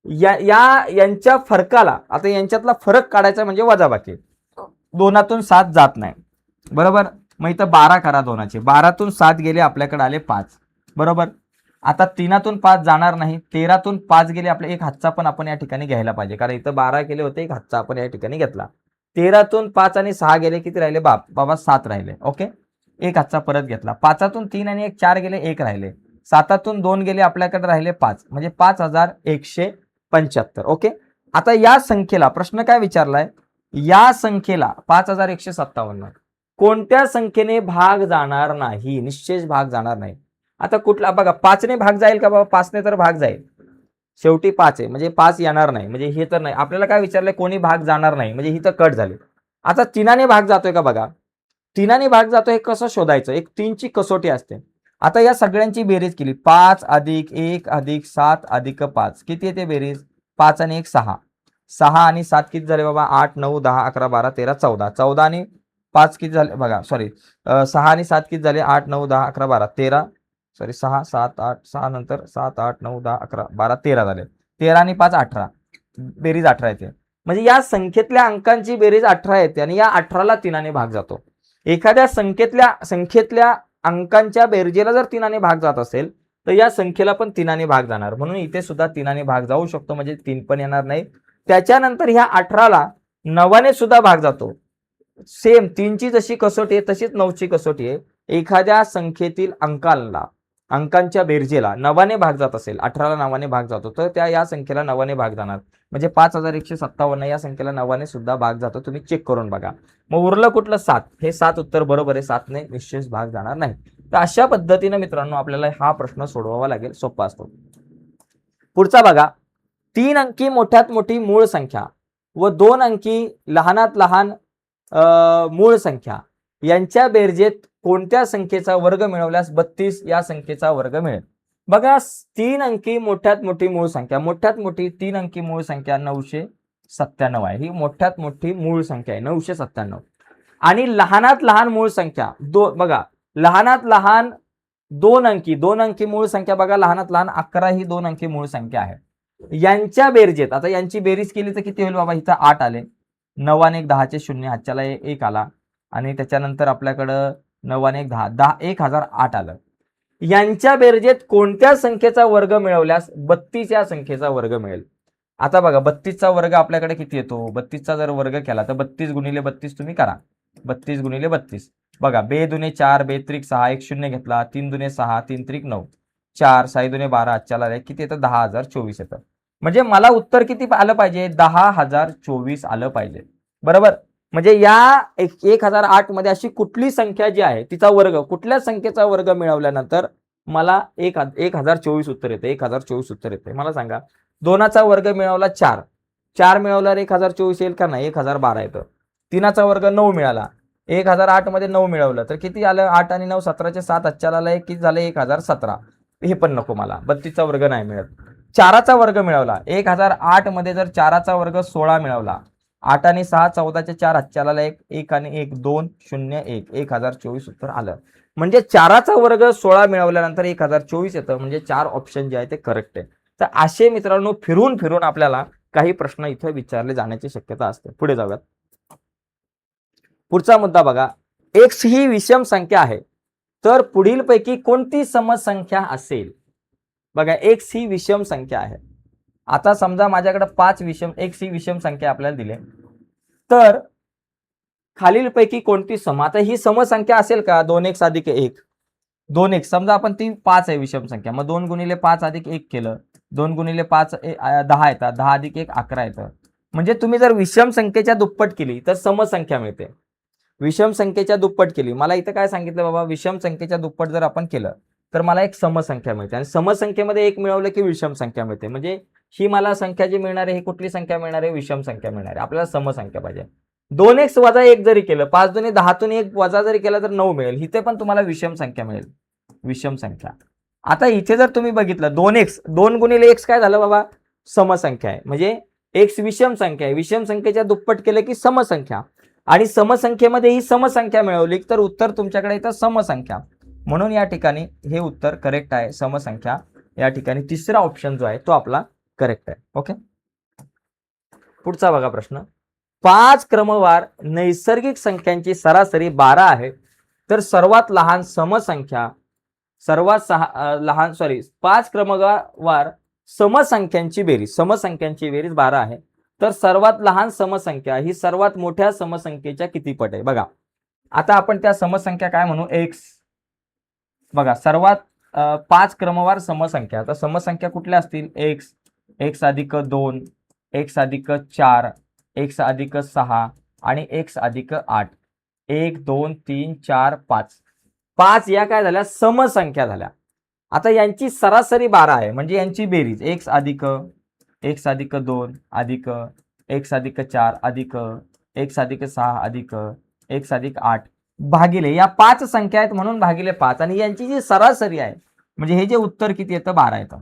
यांच्या फरकाला, आता यांच्यातला फरक काढायचा म्हणजे वजाबाकी. 2तून 7 जात नाही, बरोबर. मग इथं 12 करा 2चे. 12तून 7 गेले, आपल्याकडे आले 5, बरोबर. आता 3तून 5 जाणार नाही. 13तून 5 गेले, आपल्या एक हातचा पण आपण या ठिकाणी घ्यायला पाहिजे, कारण इथं 12 केले होते, एक हातचा आपण या ठिकाणी घेतला. 13तून 5 आणि 6 गेले, किती राहिले बाबा? 7 राहिले. ओके, एक हातचा परत घेतला. 5तून 3 आणि 1 4 गेले, 1 राहिले. 7तून 2 गेले, आपल्याकडे राहिले 5, म्हणजे 5175. ओके. आता या संख्येला प्रश्न काय विचारलाय? या संख्येला 5157 कोणत्या संख्येने भाग जाणार नाही? निश्चेष भाग जाणार नाही. आता कुठला बघा, 5ने भाग जाईल का बाबा? 5ने तर भाग जाईल, शेवटी 5 आहे, म्हणजे 5 येणार नाही, म्हणजे हे तर नाही. आपल्याला काय विचारलंय? कोणी भाग जाणार नाही, म्हणजे ही तर कट झाली. आता 3ने भाग जातोय का बघा? 3ने भाग जातोय, हे कसं शोधायचं? एक 3ची कसोटी असते. आता या सगळ्यांची बेरीज केली, 5 अधिक 1 अधिक 7 अधिक 5 किती येते बेरीज? 5 आणि 1 6. 6 आणि 7 किती झाले बाबा? 8 9 10 11 12 13 14. 14 आणि 5 किती झाले बघा? सॉरी, 6 आणि 7 किती झाले? 8 9 10 11 12 13. सॉरी, 6 7 8 6 नंतर 7 8 9 10 11 12 13 झाले. 13 आणि 5 18, बेरीज 18 येते. म्हणजे या संख्येतल्या अंकांची बेरीज 18 येते आणि या 18ला 3ने भाग जातो. एखाद्या संख्येतल्या अंकांच्या बेरजेला जर 3ने भाग जात असेल, तर या संख्येला पण 3ने भाग जाणार. म्हणून इथे सुद्धा 3ने भाग जाऊ शकतो, म्हणजे 3 पण येणार नाही. त्याच्यानंतर ह्या 18ला 9ने सुद्धा भाग जातो. सेम 3ची जशी कसोटी आहे तशीच 9ची कसोटी आहे. एखाद्या संख्येतील अंकांच्या बेरजेला 9ने भाग जात असेल, 18ला 9ने भाग जातो, तर या संख्येला 9ने भाग जाणार, म्हणजे 5157 या संख्येला 9ने सुद्धा भाग जातो. तुम्ही चेक करून बघा. मग उरलं कुठलं? 7. हे 7 उत्तर बरोबर आहे. 7ने निश्चित भाग जाणार नाही. तर अशा पद्धतीने मित्रांनो आपल्याला हा प्रश्न सोडवावा लागेल. सोपा असतो. पुढचा बघा, 3 अंकी मोठ्यात मोठी मूळ संख्या व 2 अंकी लहानात लहान मूळ संख्या यांच्या बेरजेत कोणत्या संख्येचा वर्ग मिळवल्यास 32 या संख्येचा वर्ग मिळेल? बघा, 3 अंकी मोठ्यात मोठी मूळ संख्या, मोठ्यात मोठी 3 अंकी मूळ संख्या 997 आहे. ही मोठ्यात मोठी मूळ संख्या आहे 997. आणि लहानात लहान मूळ संख्या बघा, लहानात लहान 2 अंकी मूळ संख्या बघा, लहानात लहान 11 ही 2 अंकी मूळ संख्या आहे. यांच्या बेरजेत, आता यांची बेरीज केली तर किती होईल बाबा? इथं 8 आले. 9 आणि 1 10चे 0, हातच्याला 1 आला, आणि त्याच्यानंतर आपल्याकडं 9 आणि 1 10 1008 आलं. यांच्या बेरजेत कोणत्या संख्येचा वर्ग मिळवल्यास 32 या संख्येचा वर्ग मिळेल? आता बघा, 32चा वर्ग आपल्याकडे किती येतो? 32चा जर वर्ग केला तर 32 गुणिले 32 तुम्ही करा. 32 गुणिले 32 बघा, 2 दुने 4, 2 त्रिक 6, 1 0 घेतला, 3 दुने 6, 3 त्रिक 9, 4 6 दुने 12, हातच्याला किती येतं? 10024 येतं. म्हणजे मला उत्तर किती आलं पाहिजे? 10024 आलं पाहिजे, बरोबर. म्हणजे या 1008 मध्ये अशी कुठली संख्या जी आहे तिचा वर्ग, कुठल्या संख्येचा वर्ग मिळवल्यानंतर मला 1024 उत्तर येते? 1024 उत्तर येते. मला सांगा, 2चा वर्ग मिळवला 4, 4 मिळवल्यावर 1024 येईल का? नाही, 1012 येतं. 3चा वर्ग 9 मिळाला, 1008 मध्ये 9 मिळवलं तर किती आलं? 8 आणि 9 17चे 7, हातच्याला आलं किती झालं? 1017. हे पण नको मला, 32चा वर्ग नाही मिळत. 4चा वर्ग मिळवला, 1008 मध्ये जर 4चा वर्ग 16 मिळवला, 8 आणि 6 14चे 4, हातच्याला 1 आणि 1 2 0 1 1024 उत्तर आलं. म्हणजे 4चा वर्ग 16 मिळवल्यानंतर 1024 येतं. म्हणजे 4 ऑप्शन जे आहे ते करेक्ट आहे. तर असे मित्रांनो फिरून फिरून आपल्याला काही प्रश्न इथे विचारले जाण्याची शक्यता असते. पुढे जाऊयात. पुढचा मुद्दा बघा, x ही विषम संख्या आहे, तर पुढीलपैकी कोणती समसंख्या असेल? बघा x ही विषम संख्या आहे. आता समजा माझ्याकडे 5 विषम x ही विषम संख्या आपल्याला दिली, तर खालीलपैकी कोणती सम, आता ही समसंख्या असेल का 2x अधिक 1, 2x समजा आपण ती 5 आहे विषम संख्या, मग 2 गुणिले 5 अधिक 1 केलं, 2 गुणिले 5 10 येतात, 10 अधिक 1 11 येतं. म्हणजे तुम्ही जर विषम संख्येच्या दुप्पट केली तर समसंख्या मिळते. विषम संख्येच्या दुप्पट केली, मला इथं काय सांगितलं बाबा, विषम संख्येच्या दुप्पट जर आपण केलं तर मला एक समसंख्या मिळते, आणि समसंख्येमध्ये एक मिळवलं की विषम संख्या मिळते. म्हणजे ही मला संख्या जी मिळणार आहे ही कुठली संख्या मिळणार आहे, विषम संख्या मिळणार आहे. आपल्याला समसंख्या पाहिजे. 2x वजा 1 जरी केलं, 5 दुने 10 तून 1 वजा जरी केलं तर 9 मिळेल. इथे पण तुम्हाला विषम संख्या मिळेल, विषम संख्या. आता इथे जर तुम्ही बघितलं 2x, 2 गुणिले x काय झालं बाबा, समसंख्या आहे. म्हणजे x विषम संख्या आहे, विषम संख्येच्या दुप्पट केलं की समसंख्या, आणि समसंख्येमध्ये ही समसंख्या मिळवली तर उत्तर तुमच्याकडे येतं समसंख्या. म्हणून या ठिकाणी हे उत्तर करेक्ट आहे, समसंख्या. या ठिकाणी तिसरा ऑप्शन जो आहे तो आपला करेक्ट आहे. ओके, पुढचा बघा प्रश्न. 5 क्रमवार नैसर्गिक संख्यांची सरासरी 12 आहे, तर सर्वात लहान समसंख्या, लहान 5 क्रमवार समसंख्यांची बेरीज, समसंख्यांची बेरीज 12 आहे, तर सर्वात लहान समसंख्या ही सर्वात मोठ्या समसंख्येच्या किती पट आहे. बघा आता आपण त्या समसंख्या काय म्हणू, x. बघा सर्वात 5 क्रमवार समसंख्या, आता समसंख्या कुठल्या असतील, x अधिक 2, x अधिक 4, x अधिक 6 आणि x अधिक 8. 1 2 3 4 5, 5 या काय झाल्या, समसंख्या झाल्या. आता यांची सरासरी 12 आहे, म्हणजे यांची बेरीज x अधिक 2 अधिक x अधिक 4 अधिक x अधिक 6 अधिक x अधिक 8 भागिले, या 5 संख्या आहेत म्हणून भागिले 5, आणि यांची जी सरासरी आहे म्हणजे हे जे उत्तर किती येतं, 12 येतं.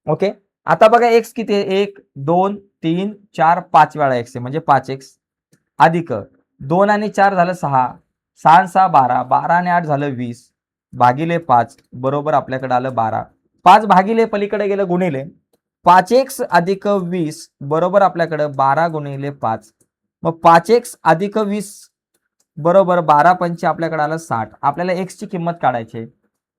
ओके, आता बघा x किती आहे, 1 2 3 4 5 वेळा x आहे, म्हणजे 5x अधिक 2 आणि 4 झालं 6, 6 आणि 6 12, 12 आणि 8 झालं 20 भागिले 5 बरोबर आपल्याकडे आलं 12. 5 भागिले पलीकडे गेलं गुणिले 5x अधिक 20 बरोबर आपल्याकडे 12 गुणिले 5. मग 5x अधिक 20 बरोबर 12 पंचे आपल्याकडे आलं 60. आपल्याला x ची किंमत काढायची,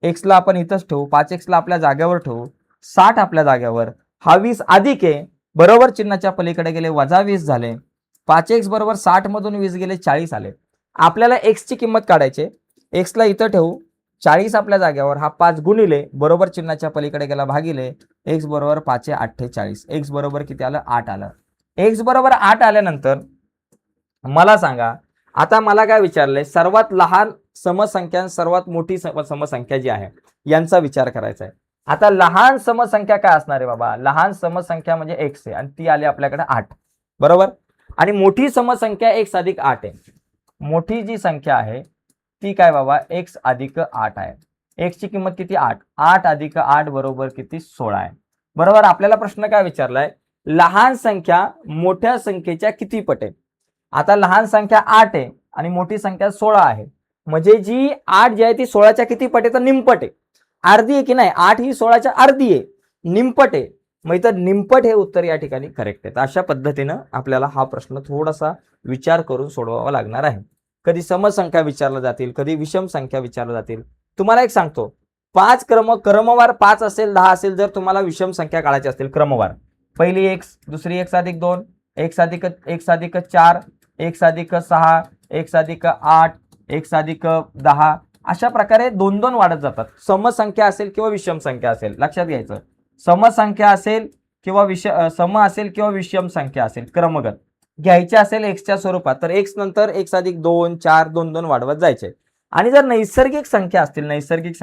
x ला आपण इथंच ठेवू, 5x ला आपल्या जागेवर ठेवू, 60 आपल्या जागेवर, हा 20 अधिक आहे, बरोबर चिन्हाच्या पलीकडे गेले वजा 20 झाले. 5x बरोबर 60 मधून 20 गेले 40 आले. आपल्याला x ची किंमत काढायची, x ला इथं ठेवू, 40 आपल्या जागेवर, हा 5 गुणिले बरोबर चिन्हाच्या पलीकडे गेला भागिले, x बरोबर 5 48, x बरोबर किती आलं, 8 आलं. x बरोबर 8 आल्यानंतर मला सांगा, आता मला काय विचारलंय, सर्वात लहान समसंख्या सर्वात मोठी समसंख्या जी आहे यांचा विचार करायचा आहे. आता लहान समसंख्या काय असणार आहे बाबा, लहान समसंख्या म्हणजे x आहे, आणि ती आली आपल्याकडे 8 बरोबर, आणि मोठी समसंख्या x अधिक 8 आहे. मोठी जी संख्या आहे ती काय बाबा, x अधिक 8 आहे. x ची किंमत किती, 8, 8 अधिक 8 बरोबर किती, 16 आहे. बरोबर, आपल्याला प्रश्न काय विचारलाय, लहान संख्या मोठ्या संख्येच्या किती पट आहे. आता लहान संख्या 8 आहे आणि मोठी संख्या 16 आहे, म्हणजे जी 8 जी आहे ती 16च्या किती पट आहे, तर निमपट आहे, अर्धी आहे की नाही, 8 ही 16च्या अर्धी आहे, निमपट आहे. मग इथं निमपट हे उत्तर या ठिकाणी करेक्ट आहे. अशा पद्धतीनं आपल्याला हा प्रश्न थोडासा विचार करून सोडवावा लागणार आहे. कधी समसंख्या विचारल्या जातील, कधी विषम संख्या विचारल्या जातील. तुम्हाला एक सांगतो, 5 क्रमवार 5 असेल 10 असेल, जर तुम्हाला विषम संख्या काढायची असतील क्रमवार, पहिली x, दुसरी x अधिक 2, x अधिक 4, x अधिक 6, x अधिक 8, x अधिक 10, अशा प्रकारे 2-2 वाढत जातात. समसंख्या असेल किंवा विषम संख्या असेल, लक्षात घ्यायचं, समसंख्या असेल किंवा सम असेल किंवा विषम संख्या असेल, क्रमगत घ्यायचे असेल एक्सच्या स्वरूपात, तर x नंतर x अधिक 2, 4, 2-2 वाढवत जायचे. आणि जर नैसर्गिक संख्या असतील, नैसर्गिक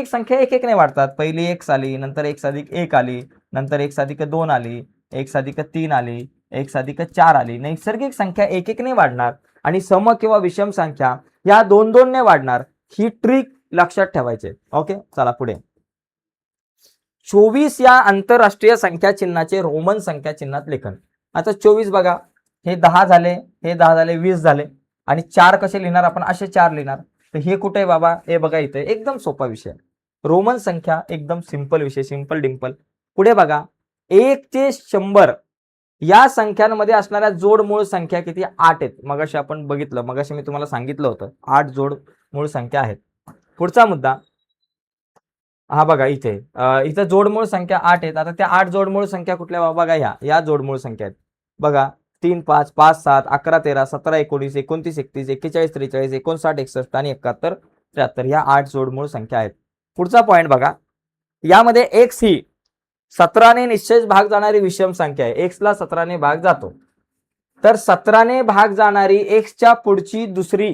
संख्या एक एक ने वाढतात, पहिली x आली, नंतर x अधिक 1 आली, नंतर x अधिक 2 आली, x अधिक 3 आली, x अधिक 4 आली. नैसर्गिक संख्या एक एक ने वाढणार आणि सम किंवा विषम संख्या या 2-2 ने वाढणार. ही ट्रिक लक्षात ठेवायचे. ओके, चला पुढे. 24 या आंतरराष्ट्रीय संख्या चिन्हाचे रोमन संख्या चिन्हात लेखन. आता 24 बघा, हे 10 झाले, हे 10 झाले, 20 झाले, आणि 4 कसे लिहिणार आपण, असे 4 लिहिणार. तर हे कुठे आहे बाबा, हे बघा इथे, एकदम सोपा विषय, रोमन संख्या, एकदम सिंपल विषय, सिंपल डिंपल. पुढे बघा, 1 ते 100 या संख्यांमध्ये असणाऱ्या जोड मूळ संख्या किती, 8 आहेत. मगाशी आपण बघितलं, मगाशी मी तुम्हाला सांगितलं होतं 8 जोड मूळ संख्या आहेत. पुढचा मुद्दा, हा बघा इथे इथं जोडमूळ संख्या 8 आहेत. आता त्या 8 जोडमूळ संख्या कुठल्या बघा, या जोडमूळ संख्या आहेत बघा. 3 5 5 7 11 13 17 19 29 31 41 43 59 61 आणि 71 73 ह्या 8 जोडमूळ संख्या आहेत. पुढचा पॉईंट बघा, यामध्ये x ही 17 ने निश्चय भाग जाणारी विषम संख्या आहे. x ला 17 ने भाग जातो, तर 17 ने भाग जाणारी x च्या पुढची दुसरी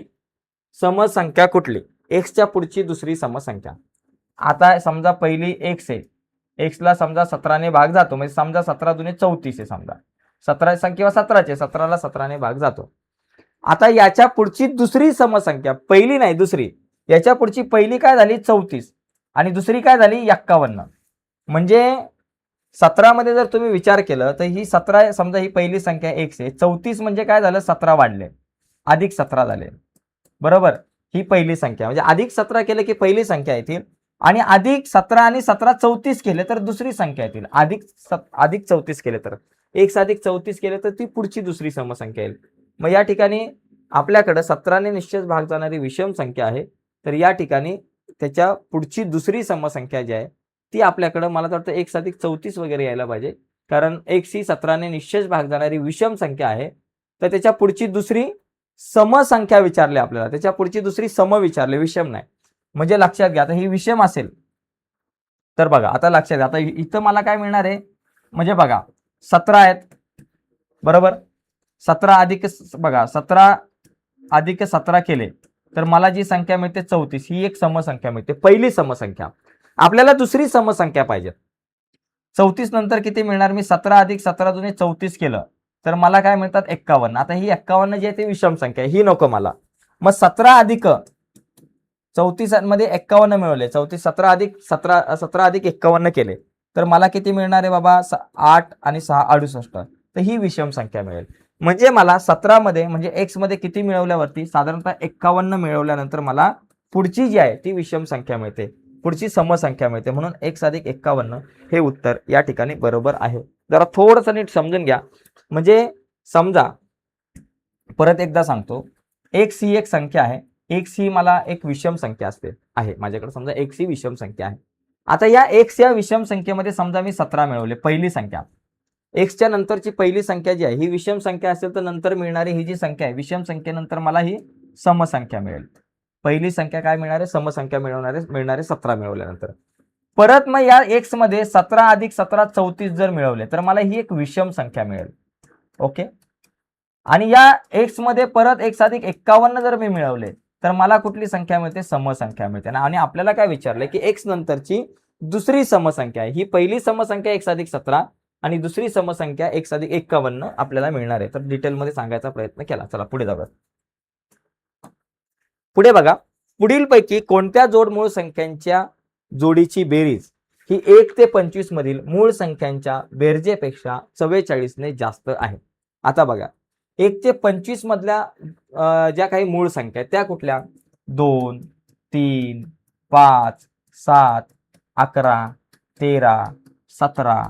समसंख्या कुठली? x च्या पुढची दुसरी समसंख्या. आता समजा पहिली x आहे, x ला समजा 17 ने भाग जातो, म्हणजे समजा 17 दुने 34 आहे, समजा 17 संख्या 17चे 17 ला 17 ने भाग जातो. आता याच्या पुढची दुसरी समसंख्या, पहिली नाही दुसरी, याच्या पुढची पहिली काय झाली 34 आणि दुसरी काय झाली 51. म्हणजे 17 मध्ये जर तुम्ही विचार केलं तर ही 17 समजा ही पहिली संख्या x आहे, 34 म्हणजे काय झालं 17 वाढले, अधिक 17 झाले, बरोबर. ही पहिली संख्या, म्हणजे अधिक 17 केलं की पहिली संख्या येतील आणि अधिक 17 आणि 17 34 केले तर दुसरी संख्या येतील. अधिक 34 केले तर x अधिक 34 केले तर ती पुढची दुसरी समसंख्या येईल. मग या ठिकाणी आपल्याकडे 17 ने निश्चित भाग जाणारी विषम संख्या आहे, तर या ठिकाणी त्याच्या पुढची दुसरी समसंख्या जी आहे ती आपल्याकडे मला वाटतं x अधिक 34 वगैरे यायला पाहिजे, कारण x ही 17 ने निश्चित भाग जाणारी विषम संख्या आहे. तर त्याच्या पुढची दुसरी समसंख्या विचारली आपल्याला, त्याच्या पुढची दुसरी सम विचारली, विषम नाही. म्हणजे लक्षात घ्या, आता ही विषम असेल तर बघा, आता लक्षात घ्या, आता इथं मला काय मिळणार आहे, म्हणजे बघा 17 आहेत, बरोबर. 17 अधिक बघा 17 अधिक 17 केले तर मला जी संख्या मिळते 34, ही एक समसंख्या मिळते, पहिली समसंख्या. आपल्याला दुसरी समसंख्या पाहिजे. 34 नंतर किती मिळणार, मी 17 अधिक 17 दुने 34 केलं तर मला काय मिळतात 51. आता ही 51 जी आहे ती विषम संख्या आहे, ही नको मला. मग 17 अधिक 34 मध्ये 51 मिळवले, 17 अधिक 51 केले तर मला किती मिळणार आहे बाबा, 8 आणि 6 68, तर ही विषम संख्या मिळेल. म्हणजे मला 17 मध्ये म्हणजे x मध्ये किती मिळवल्यावरती साधारणतः 51 मिळवल्यानंतर मला पुढची जी आहे ती विषम संख्या मिळते, पुढची समसंख्या मिळते, म्हणून x अधिक 51 हे उत्तर या ठिकाणी बरोबर आहे. जरा थोडंसं नीट समजून घ्या. म्हणजे समजा परत एकदा सांगतो, x ही एक संख्या आहे, x ही मला एक विषम संख्या असते आहे माझ्याकडे, समजा x ही विषम संख्या आहे. आता या x या विषम संख्येमध्ये समजा मी 17 मिळवले, पहिली संख्या. x च्या नंतरची पहिली संख्या जी आहे ही विषम संख्या असेल तर नंतर मिळणारी ही जी संख्या आहे विषम संख्येनंतर मला ही समसंख्या मिळेल. पहिली संख्या काय मिळणार आहे, समसंख्या मिळणारे 17 मिळवल्यानंतर. परत मग या x मध्ये 17 अधिक 17 34 जर मिळवले तर मला ही एक विषम संख्या मिळेल. ओके. आणि या x मध्ये परत x अधिक 51 जर मी मिळवले तर मला कुठली संख्या मिळते, समसंख्या मिळते. आणि आपल्याला काय विचारलंय की x नंतरची दुसरी समसंख्या आहे, ही पहिली समसंख्या x अधिक 17 आणि दुसरी समसंख्या x अधिक 51 आपल्याला मिळणार आहे. तर डिटेलमध्ये सांगायचा प्रयत्न केला. चला पुढे जाऊया. पुढे बघा, पुढीलपैकी कोणत्या जोडमूळ संख्यांच्या जोडीची बेरीज ही 1 ते 25 मधील मूळ संख्यांच्या बेरजेपेक्षा 44 ने जास्त आहे. आता बघा, 1 ते 25 मधल्या ज्या काही मूळ संख्या आहेत त्या कुठल्या, 2 3 5 7 11 13 17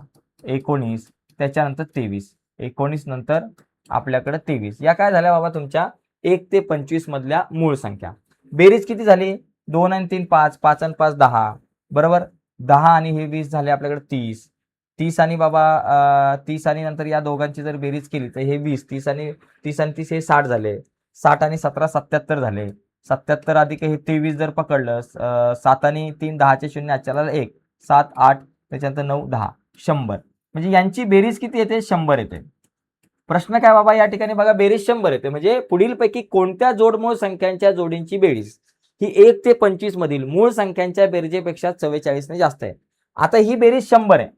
19 त्याच्यानंतर 23, 19 नंतर आपल्याकडे 23, या काय झाल्या बाबा तुमच्या 1 ते 25 मधल्या मूळ संख्या. बेरीज किती झाली, 2 आणि 3 5, 5 आणि 5 10, बरोबर. 10 आणि हे 20 झाले आपल्याकडे 30, 30 आणि बाबा 30 आणि नंतर या दोघांची जर बेरीज केली तर हे 20, 30 आणि 30 हे 60 झाले, 60 आणि 17 77 झाले, 77 अधिक हे 23 जर पकडलं, 7 आणि 3 10चे 0 आजच्याला 1, 7 8 त्याच्यानंतर 9 10 100, म्हणजे यांची बेरीज किती येते, 100 येते. प्रश्न काय बाबा, या ठिकाणी बघा बेरीज 100 येते, म्हणजे पुढीलपैकी कोणत्या जोडमूळ संख्यांच्या जोडींची बेरीज ही 1 ते 25 मधील मूळ संख्यांच्या बेरजेपेक्षा 44 ने जास्त आहे. आता ही बेरीज 100 आहे.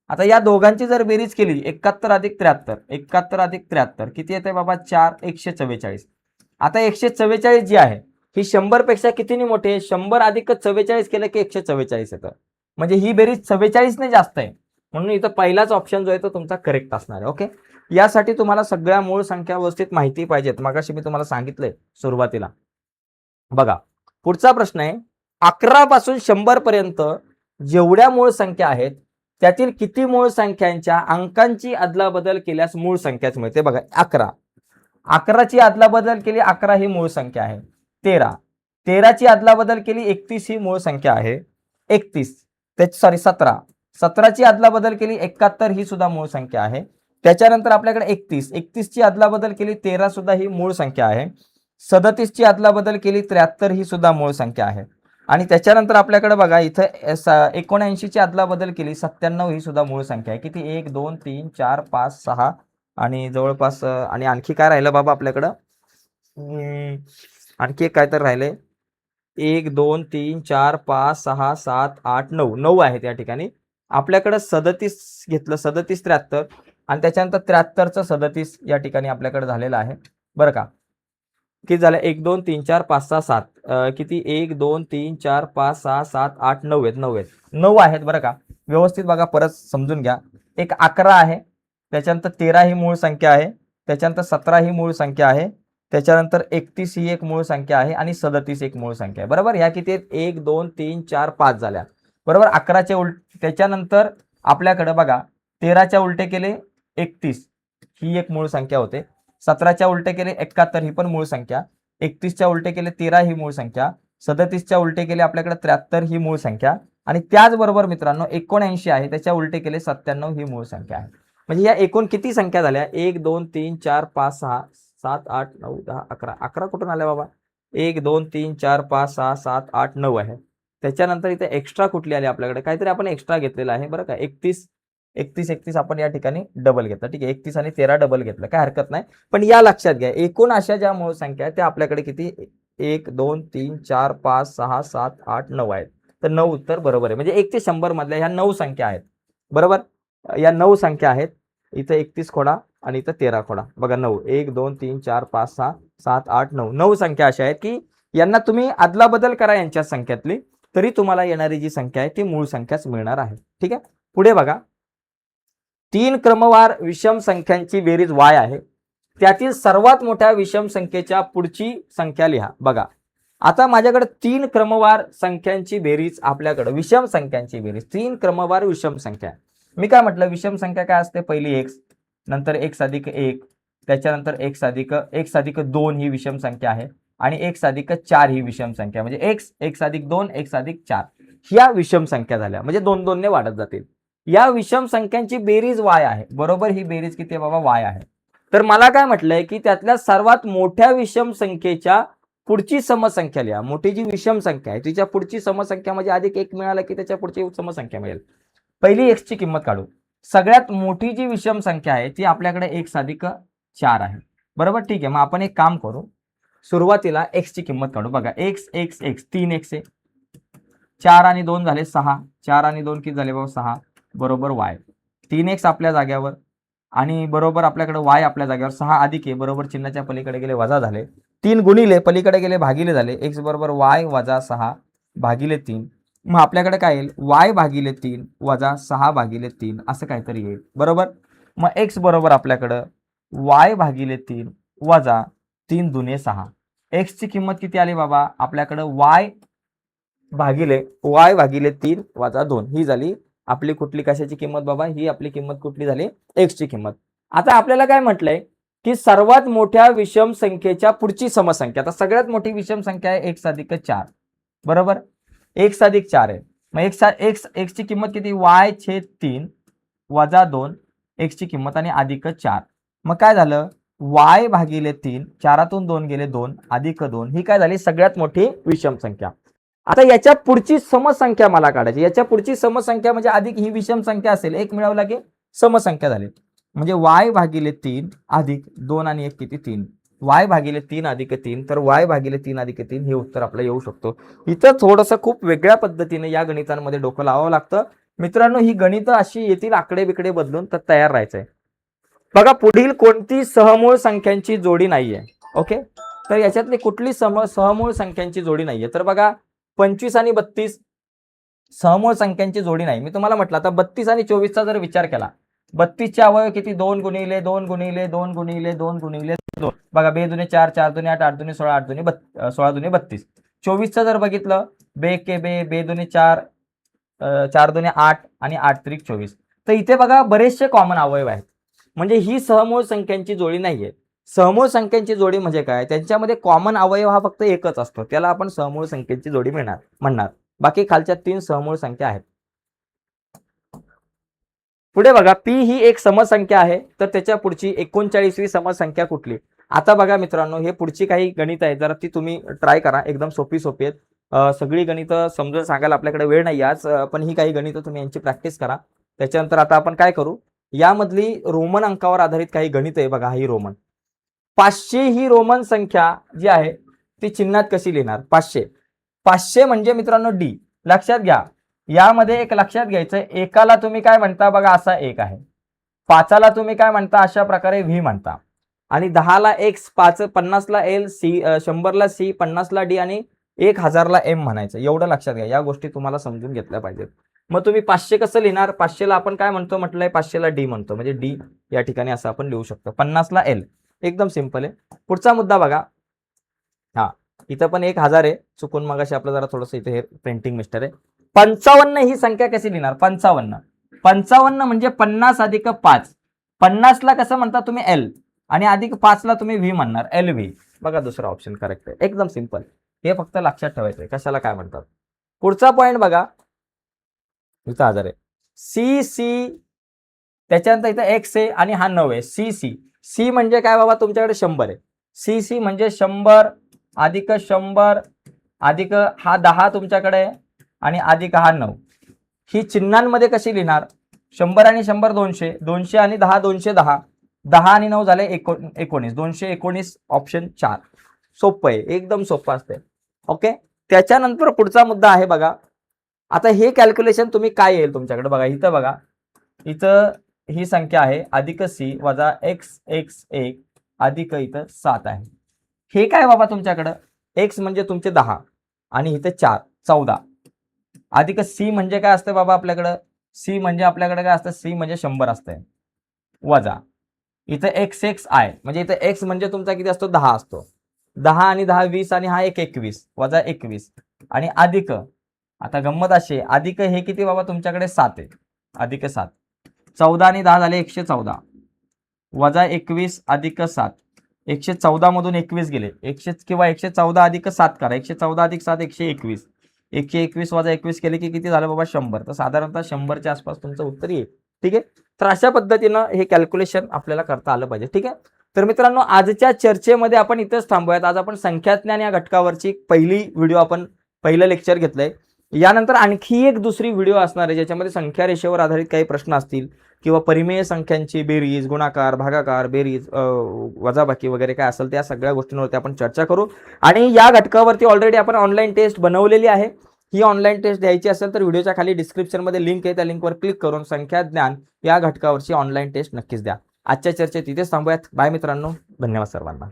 आता या दोघांची जर बेरीज केली, 71 अधिक 73, 71 अधिक 73 किती येते बाबा, 4 144. आता 144 जी आहे ही 100 पेक्षा कितीने मोठी आहे, 100 अधिक 44 केलं की 144 येतं, म्हणजे ही बेरीज 44 ने जास्त आहे. म्हणून इथं पहिलाच ऑप्शन जो आहे तो तुमचा करेक्ट असणार आहे. ओके. यासाठी तुम्हाला सगळ्या मूळ संख्या व्यवस्थित माहिती पाहिजेत, मगाशी मी तुम्हाला सांगितलंय सुरुवातीला. बघा पुढचा प्रश्न आहे, 11 पासून 100 पर्यंत जेवढ्या मूळ संख्या आहेत त्यातील किती मूळ संख्यांच्या अंकांची अदलाबदल केल्यास मूळ संख्याच मिळते. बघा 11, 11 ची अदलाबदल केली, 11 ही मूळ संख्या आहे. 13, 13 ची अदलाबदल केली, 31 ही मूळ संख्या आहे. 31, सॉरी 17, 17ची अदलाबदल केली 71 ही सुद्धा मूळ संख्या आहे. त्याच्यानंतर आपल्याकडे 31, 31ची अदलाबदल केली 13 सुद्धा ही मूळ संख्या आहे. 37ची अदलाबदल केली 73 ही सुद्धा मूळ संख्या आहे. आणि त्याच्यानंतर आपल्याकडे बघा इथं 79ची अदलाबदल केली 97 ही सुद्धा मूळ संख्या आहे. किती 1 2 3 4 5 6 आणि जवळपास आणि आणखी काय राहिलं बाबा आपल्याकडं, आणखी एक काय तर राहिलंय, 1 2 3 4 5 6 7 8 9 9 आहेत या ठिकाणी. आपल्याकडे 37 घेतलं, 37 73 आणि त्याच्यानंतर 73चं 37 या ठिकाणी आपल्याकडे झालेलं आहे बरं का. किती झालं 1 2 3 4 5 6 7 किती 1 2 3 4 5 6 7 8 9 आहेत, 9 आहेत, 9 आहेत बरं का. व्यवस्थित बघा, परत समजून घ्या. एक 11 आहे, त्याच्यानंतर 13 ही मूळ संख्या आहे, त्याच्यानंतर 17 ही मूळ संख्या आहे, त्याच्यानंतर 31 ही एक मूळ संख्या आहे आणि 37 एक मूळ संख्या आहे बरोबर. ह्या किती आहेत 1 2 3 4 5 झाल्या बरोबर. 11च्या त्याच्यानंतर आपल्याकडे बघा 13च्या उलटे केले 31 ही एक मूळ संख्या होते, 17च्या उलटे केले 71 ही पण मूळ संख्या, 31च्या उलटे केले 13 ही मूळ संख्या, 37च्या उलटे केले आपल्याकडे 73 ही मूळ संख्या आणि त्याचबरोबर मित्रांनो 79 आहे त्याच्या उलटे केले 97 ही मूळ संख्या आहे. म्हणजे या एकूण किती संख्या झाल्या 1 2 3 4 5 6 7 8 9 10 11, 11 कुठून आल्या बाबा, 1 2 3 4 5 6 7 8 9 आहे. त्याच्यानंतर इथे एक्स्ट्रा कुठली आली आपल्याकडे, काहीतरी आपण एक्स्ट्रा घेतलेला आहे बरं का. 31 आपण या ठिकाणी डबल घेतलं, ठीक आहे. 31 आणि 13 डबल घेतलं, काय हरकत नाही. पण या लक्षात घ्या एकूण अशा ज्या मूळ संख्या आहेत त्या आपल्याकडे किती 1 2 3 4 5 6 7 8 9 आहेत. तर 9 उत्तर बरोबर आहे. म्हणजे 1 ते 100 मधल्या ह्या 9 संख्या आहेत बरोबर. या 9 संख्या आहेत. इथं 31 खोडा आणि इथं 13 खोडा बघा. 9 1 2 3 4 5 6 7 8 9 9 संख्या अशा आहेत की यांना तुम्ही अदलाबदल करा यांच्या संख्यातली तरी तुम्हाला येणारी जी संख्या आहे ती मूळ संख्याच मिळणार आहे. ठीक आहे. पुढे बघा, 3 क्रमवार विषम संख्यांची बेरीज y आहे, त्यातील सर्वात मोठ्या विषम संख्येच्या पुढची संख्या लिहा. बघा आता माझ्याकडे 3 क्रमवार संख्यांची बेरीज, आपल्याकडे विषम संख्यांची बेरीज, 3 क्रमवार विषम संख्या. मी काय म्हटलं, विषम संख्या काय असते, पहिली x, नंतर x अधिक 1, त्याच्यानंतर x अधिक 2 ही विषम संख्या आहे आणि x अधिक 4 ही विषम संख्या, म्हणजे x अधिक 2 x अधिक 4 ह्या विषम संख्या झाल्या, म्हणजे 2 2 ने वाढत जातील. या विषम संख्यांची बेरीज y आहे बरोबर. ही बेरीज किती आहे बाबा, y आहे. तर मला काय म्हटलंय की त्यातल्या सर्वात मोठ्या विषम संख्येच्या पुढची समसंख्या लिहा. मोठी जी विषम संख्या आहे तिच्या पुढची समसंख्या, म्हणजे अधिक 1 मिळाला की त्याच्या पुढची समसंख्या मिळेल. पहिली x ची किंमत काढू. सगळ्यात मोठी जी विषम संख्या आहे ती आपल्याकडे x अधिक 4 आहे बरोबर. ठीक आहे, मग आपण एक काम करू, सुरुवातीला x ची किंमत काढू. बघा x 3x आहे, 4 आणि 2 झाले 6, 4 आणि 2 किती झाले बाबा 6 बरोबर y. 3x आपल्या जाग्यावर आणि बरोबर आपल्याकडे y आपल्या जाग्यावर, 6 अधिक आहे बरोबर चिन्हाच्या पलीकडे गेले वजा झाले, 3 गुणिले पलीकडे गेले भागिले झाले, x बरोबर y वजा 6 भागिले 3. मग आपल्याकडे काय येईल, y भागिले 3 वजा 6 भागिले 3 असं काहीतरी येईल बरोबर. मग x बरोबर आपल्याकडं y भागिले 3 वजा 3 दुने 6. x ची किंमत किती आली बाबा, आपल्याकडं y भागिले 3 वजा 2 ही झाली आपली कुठली कशाची किंमत बाबा, ही आपली किंमत कुठली झाली, x ची किंमत. आता आपल्याला काय म्हटलंय की सर्वात मोठ्या विषम संख्येच्या पुढची समसंख्या. आता सगळ्यात मोठी विषम संख्या आहे x अधिक 4 बरोबर, x अधिक 4 आहे. मग x ची किंमत किती, y छेद 3 वजा 2 x ची किंमत आणि अधिक 4. मग काय झालं, y भागिले 3, 4तून 2 गेले 2 अधिक 2 ही काय झाली सगळ्यात मोठी विषम संख्या. आता याच्या पुढची समसंख्या मला काढायची. याच्या पुढची समसंख्या म्हणजे अधिक ही विषम संख्या असेल, 1 मिळवला की समसंख्या झाली, म्हणजे y भागिले 3 अधिक 2 आणि 1 किती 3, y भागिले 3 अधिक 3, तर y भागिले 3 अधिक 3 हे उत्तर आपलं येऊ शकतो. इथं थोडंसं खूप वेगळ्या पद्धतीने या गणितांमध्ये डोकं लावावं लागतं मित्रांनो. ही गणितं अशी येतील आकडे बिकडे बदलून, तर तयार राहायचंय. बघा पुढील कोणती सहमूळ संख्यांची जोडी नाहीये. ओके, तर याच्यातली कुठली सहमूळ संख्यांची जोडी नाहीये, तर बघा 25 आणि 32 सहमूळ संख्यांची जोडी नाही. मी तुम्हाला म्हटलं आता 32 आणि 24चा जर विचार केला, 32चे अवयव किती, 2 गुणिले 2 गुणिले 2 गुणिले 2 गुणिले 2 बघा, 2 दुने 4, 4 दुने 8, 8 दुने 16, 8 दुने 16 दुने 32. 24चं जर बघितलं, बे के बे, बे दुने 4, 4 दुने 8 आणि 8 त्रिक 24. तर इथे बघा बरेचसे कॉमन अवयव आहेत, म्हणजे ही सहमूळ संख्यांची जोडी नाहीये. सहमूळ संख्यांची जोडी म्हणजे काय, त्यांच्यामध्ये कॉमन अवयव हा फक्त एकच असतो, त्याला आपण सहमूळ संख्येची जोडी म्हणणार. बाकी खालच्या 3 सहमूळ संख्या आहेत. पुढे बघा, पी ही एक समसंख्या आहे, तर त्याच्या पुढची 39वी समसंख्या कुठली? आता बघा मित्रांनो, हे पुढची काही गणित आहे, जरा ती तुम्ही ट्राय करा, एकदम सोपी सोपी आहेत. सगळी गणितं समजून सांगायला आपल्याकडे वेळ नाही आज, पण ही काही गणितं तुम्ही यांची प्रॅक्टिस करा. त्याच्यानंतर आता आपण काय करू, यामधली रोमन अंकावर आधारित काही गणित आहे बघा. ही रोमन 500 ही रोमन संख्या जी आहे ती चिन्हात कशी लिहिणार? 500 म्हणजे मित्रांनो डी. लक्षात घ्या, यामध्ये एक लक्षात घ्यायचं, एकाला तुम्ही काय म्हणता बघा, असा एक आहे. 5ला तुम्ही काय म्हणता, अशा प्रकारे व्ही म्हणता. आणि 10ला एक्स, 50ला एल, 100ला सी, 50ला डी आणि 1000ला एम म्हणायचं. एवढं लक्षात घ्या, या गोष्टी तुम्हाला समजून घेतल्या पाहिजेत. मग तुम्ही 500 कसं लिहिणार? 500ला आपण काय म्हणतो म्हटलंय, 500ला डी म्हणतो, म्हणजे डी या ठिकाणी असं आपण लिहू शकतो. 50ला एल, एकदम सिंपल आहे. पुढचा मुद्दा बघा, हा इथं पण 1000 आहे, चुकून मगाशी आपलं जरा थोडंसं इथे हे प्रिंटिंग मिस्टर आहे. 55 ही संख्या कशी लिहिणार? 55 म्हणजे 50 अधिक 5. 50ला कसं म्हणता तुम्ही एल, आणि अधिक 5ला तुम्ही व्ही म्हणणार, एल व्ही. बघा दुसरा ऑप्शन करेक्ट आहे, एकदम सिंपल. हे फक्त लक्षात ठेवायचंय कशाला काय म्हणतात. पुढचा पॉईंट बघा, इथं 1000 आहे. सी सी, त्याच्यानंतर इथं एक्स आहे आणि हा 9 आहे. सी सी, सी म्हणजे काय बाबा, तुमच्याकडे 100 आहे. सी सी म्हणजे 100 अधिक 100 अधिक हा 10 तुमच्याकडे आहे आणि अधिक हा 9. ही चिन्हांमध्ये कशी लिहिणार? 100 आणि 100 200, 200 आणि 10 210, 10 आणि 9 झाले 19, 219, ऑप्शन 4. सोपं आहे, एकदम सोपं असते. ओके, त्याच्यानंतर पुढचा मुद्दा आहे बघा. आता हे कॅल्क्युलेशन तुम्ही काय येईल तुमच्याकडे बघा, इथं बघा, इथं ही संख्या आहे अधिक सी वजा एक्स एक्स 1 अधिक इथं 7 आहे. हे काय बाबा तुमच्याकडं, एक्स म्हणजे तुमचे 10 आणि इथे 4 14 अधिक सी म्हणजे काय असतं बाबा आपल्याकडं, सी म्हणजे आपल्याकडे काय असतं, सी म्हणजे 100 असतंय, वजा इथं एक्स एक्स आय म्हणजे इथं एक्स म्हणजे तुमचा किती असतो, 10 असतो. 10 आणि 10 20 आणि हा 1 21 वजा 21 आणि अधिक, आता गंमत अशी आहे, अधिक हे किती बाबा तुमच्याकडे 7 आहे, अधिक 7. 14 आणि 10 झाले 114 वजा 21 अधिक 7. 114 मधून 21 गेले, 100 किंवा 114 अधिक 7 करा, 114 अधिक 7 121, 121 वजा 21 केले की किती झालं बाबा, 100. तर साधारणतः 100च्या आसपास तुमचं उत्तर येईल. ठीक आहे, तर अशा पद्धतीनं हे कॅल्क्युलेशन आपल्याला करता आलं पाहिजे. ठीक आहे, तर मित्रांनो आजच्या चर्चेमध्ये आपण इथंच थांबूयात. आज आपण संख्याज्ञान या घटकावरची पहिलं लेक्चर घेतलंय. यानंतर आणखी एक दुसरी व्हिडिओ असणार आहे, ज्याच्यामध्ये संख्या रेषेवर आधारित काही प्रश्न असतील किंवा परिमेय संख्यांची बेरीज, गुणाकार, भागाकार, बेरीज, वजाबाकी वगैरे काय असेल त्या सगळ्या गोष्टींवरती आपण चर्चा करू. आणि या घटकावरती ऑलरेडी आपण ऑनलाईन टेस्ट बनवलेली आहे. ही ऑनलाईन टेस्ट द्यायची असेल तर व्हिडिओच्या खाली डिस्क्रिप्शनमध्ये लिंक आहे, त्या लिंकवर क्लिक करून संख्या ज्ञान या घटकावरची ऑनलाईन टेस्ट नक्कीच द्या. आजच्या चर्चेत तिथेच थांबूयात. बाय मित्रांनो, धन्यवाद सर्वांना.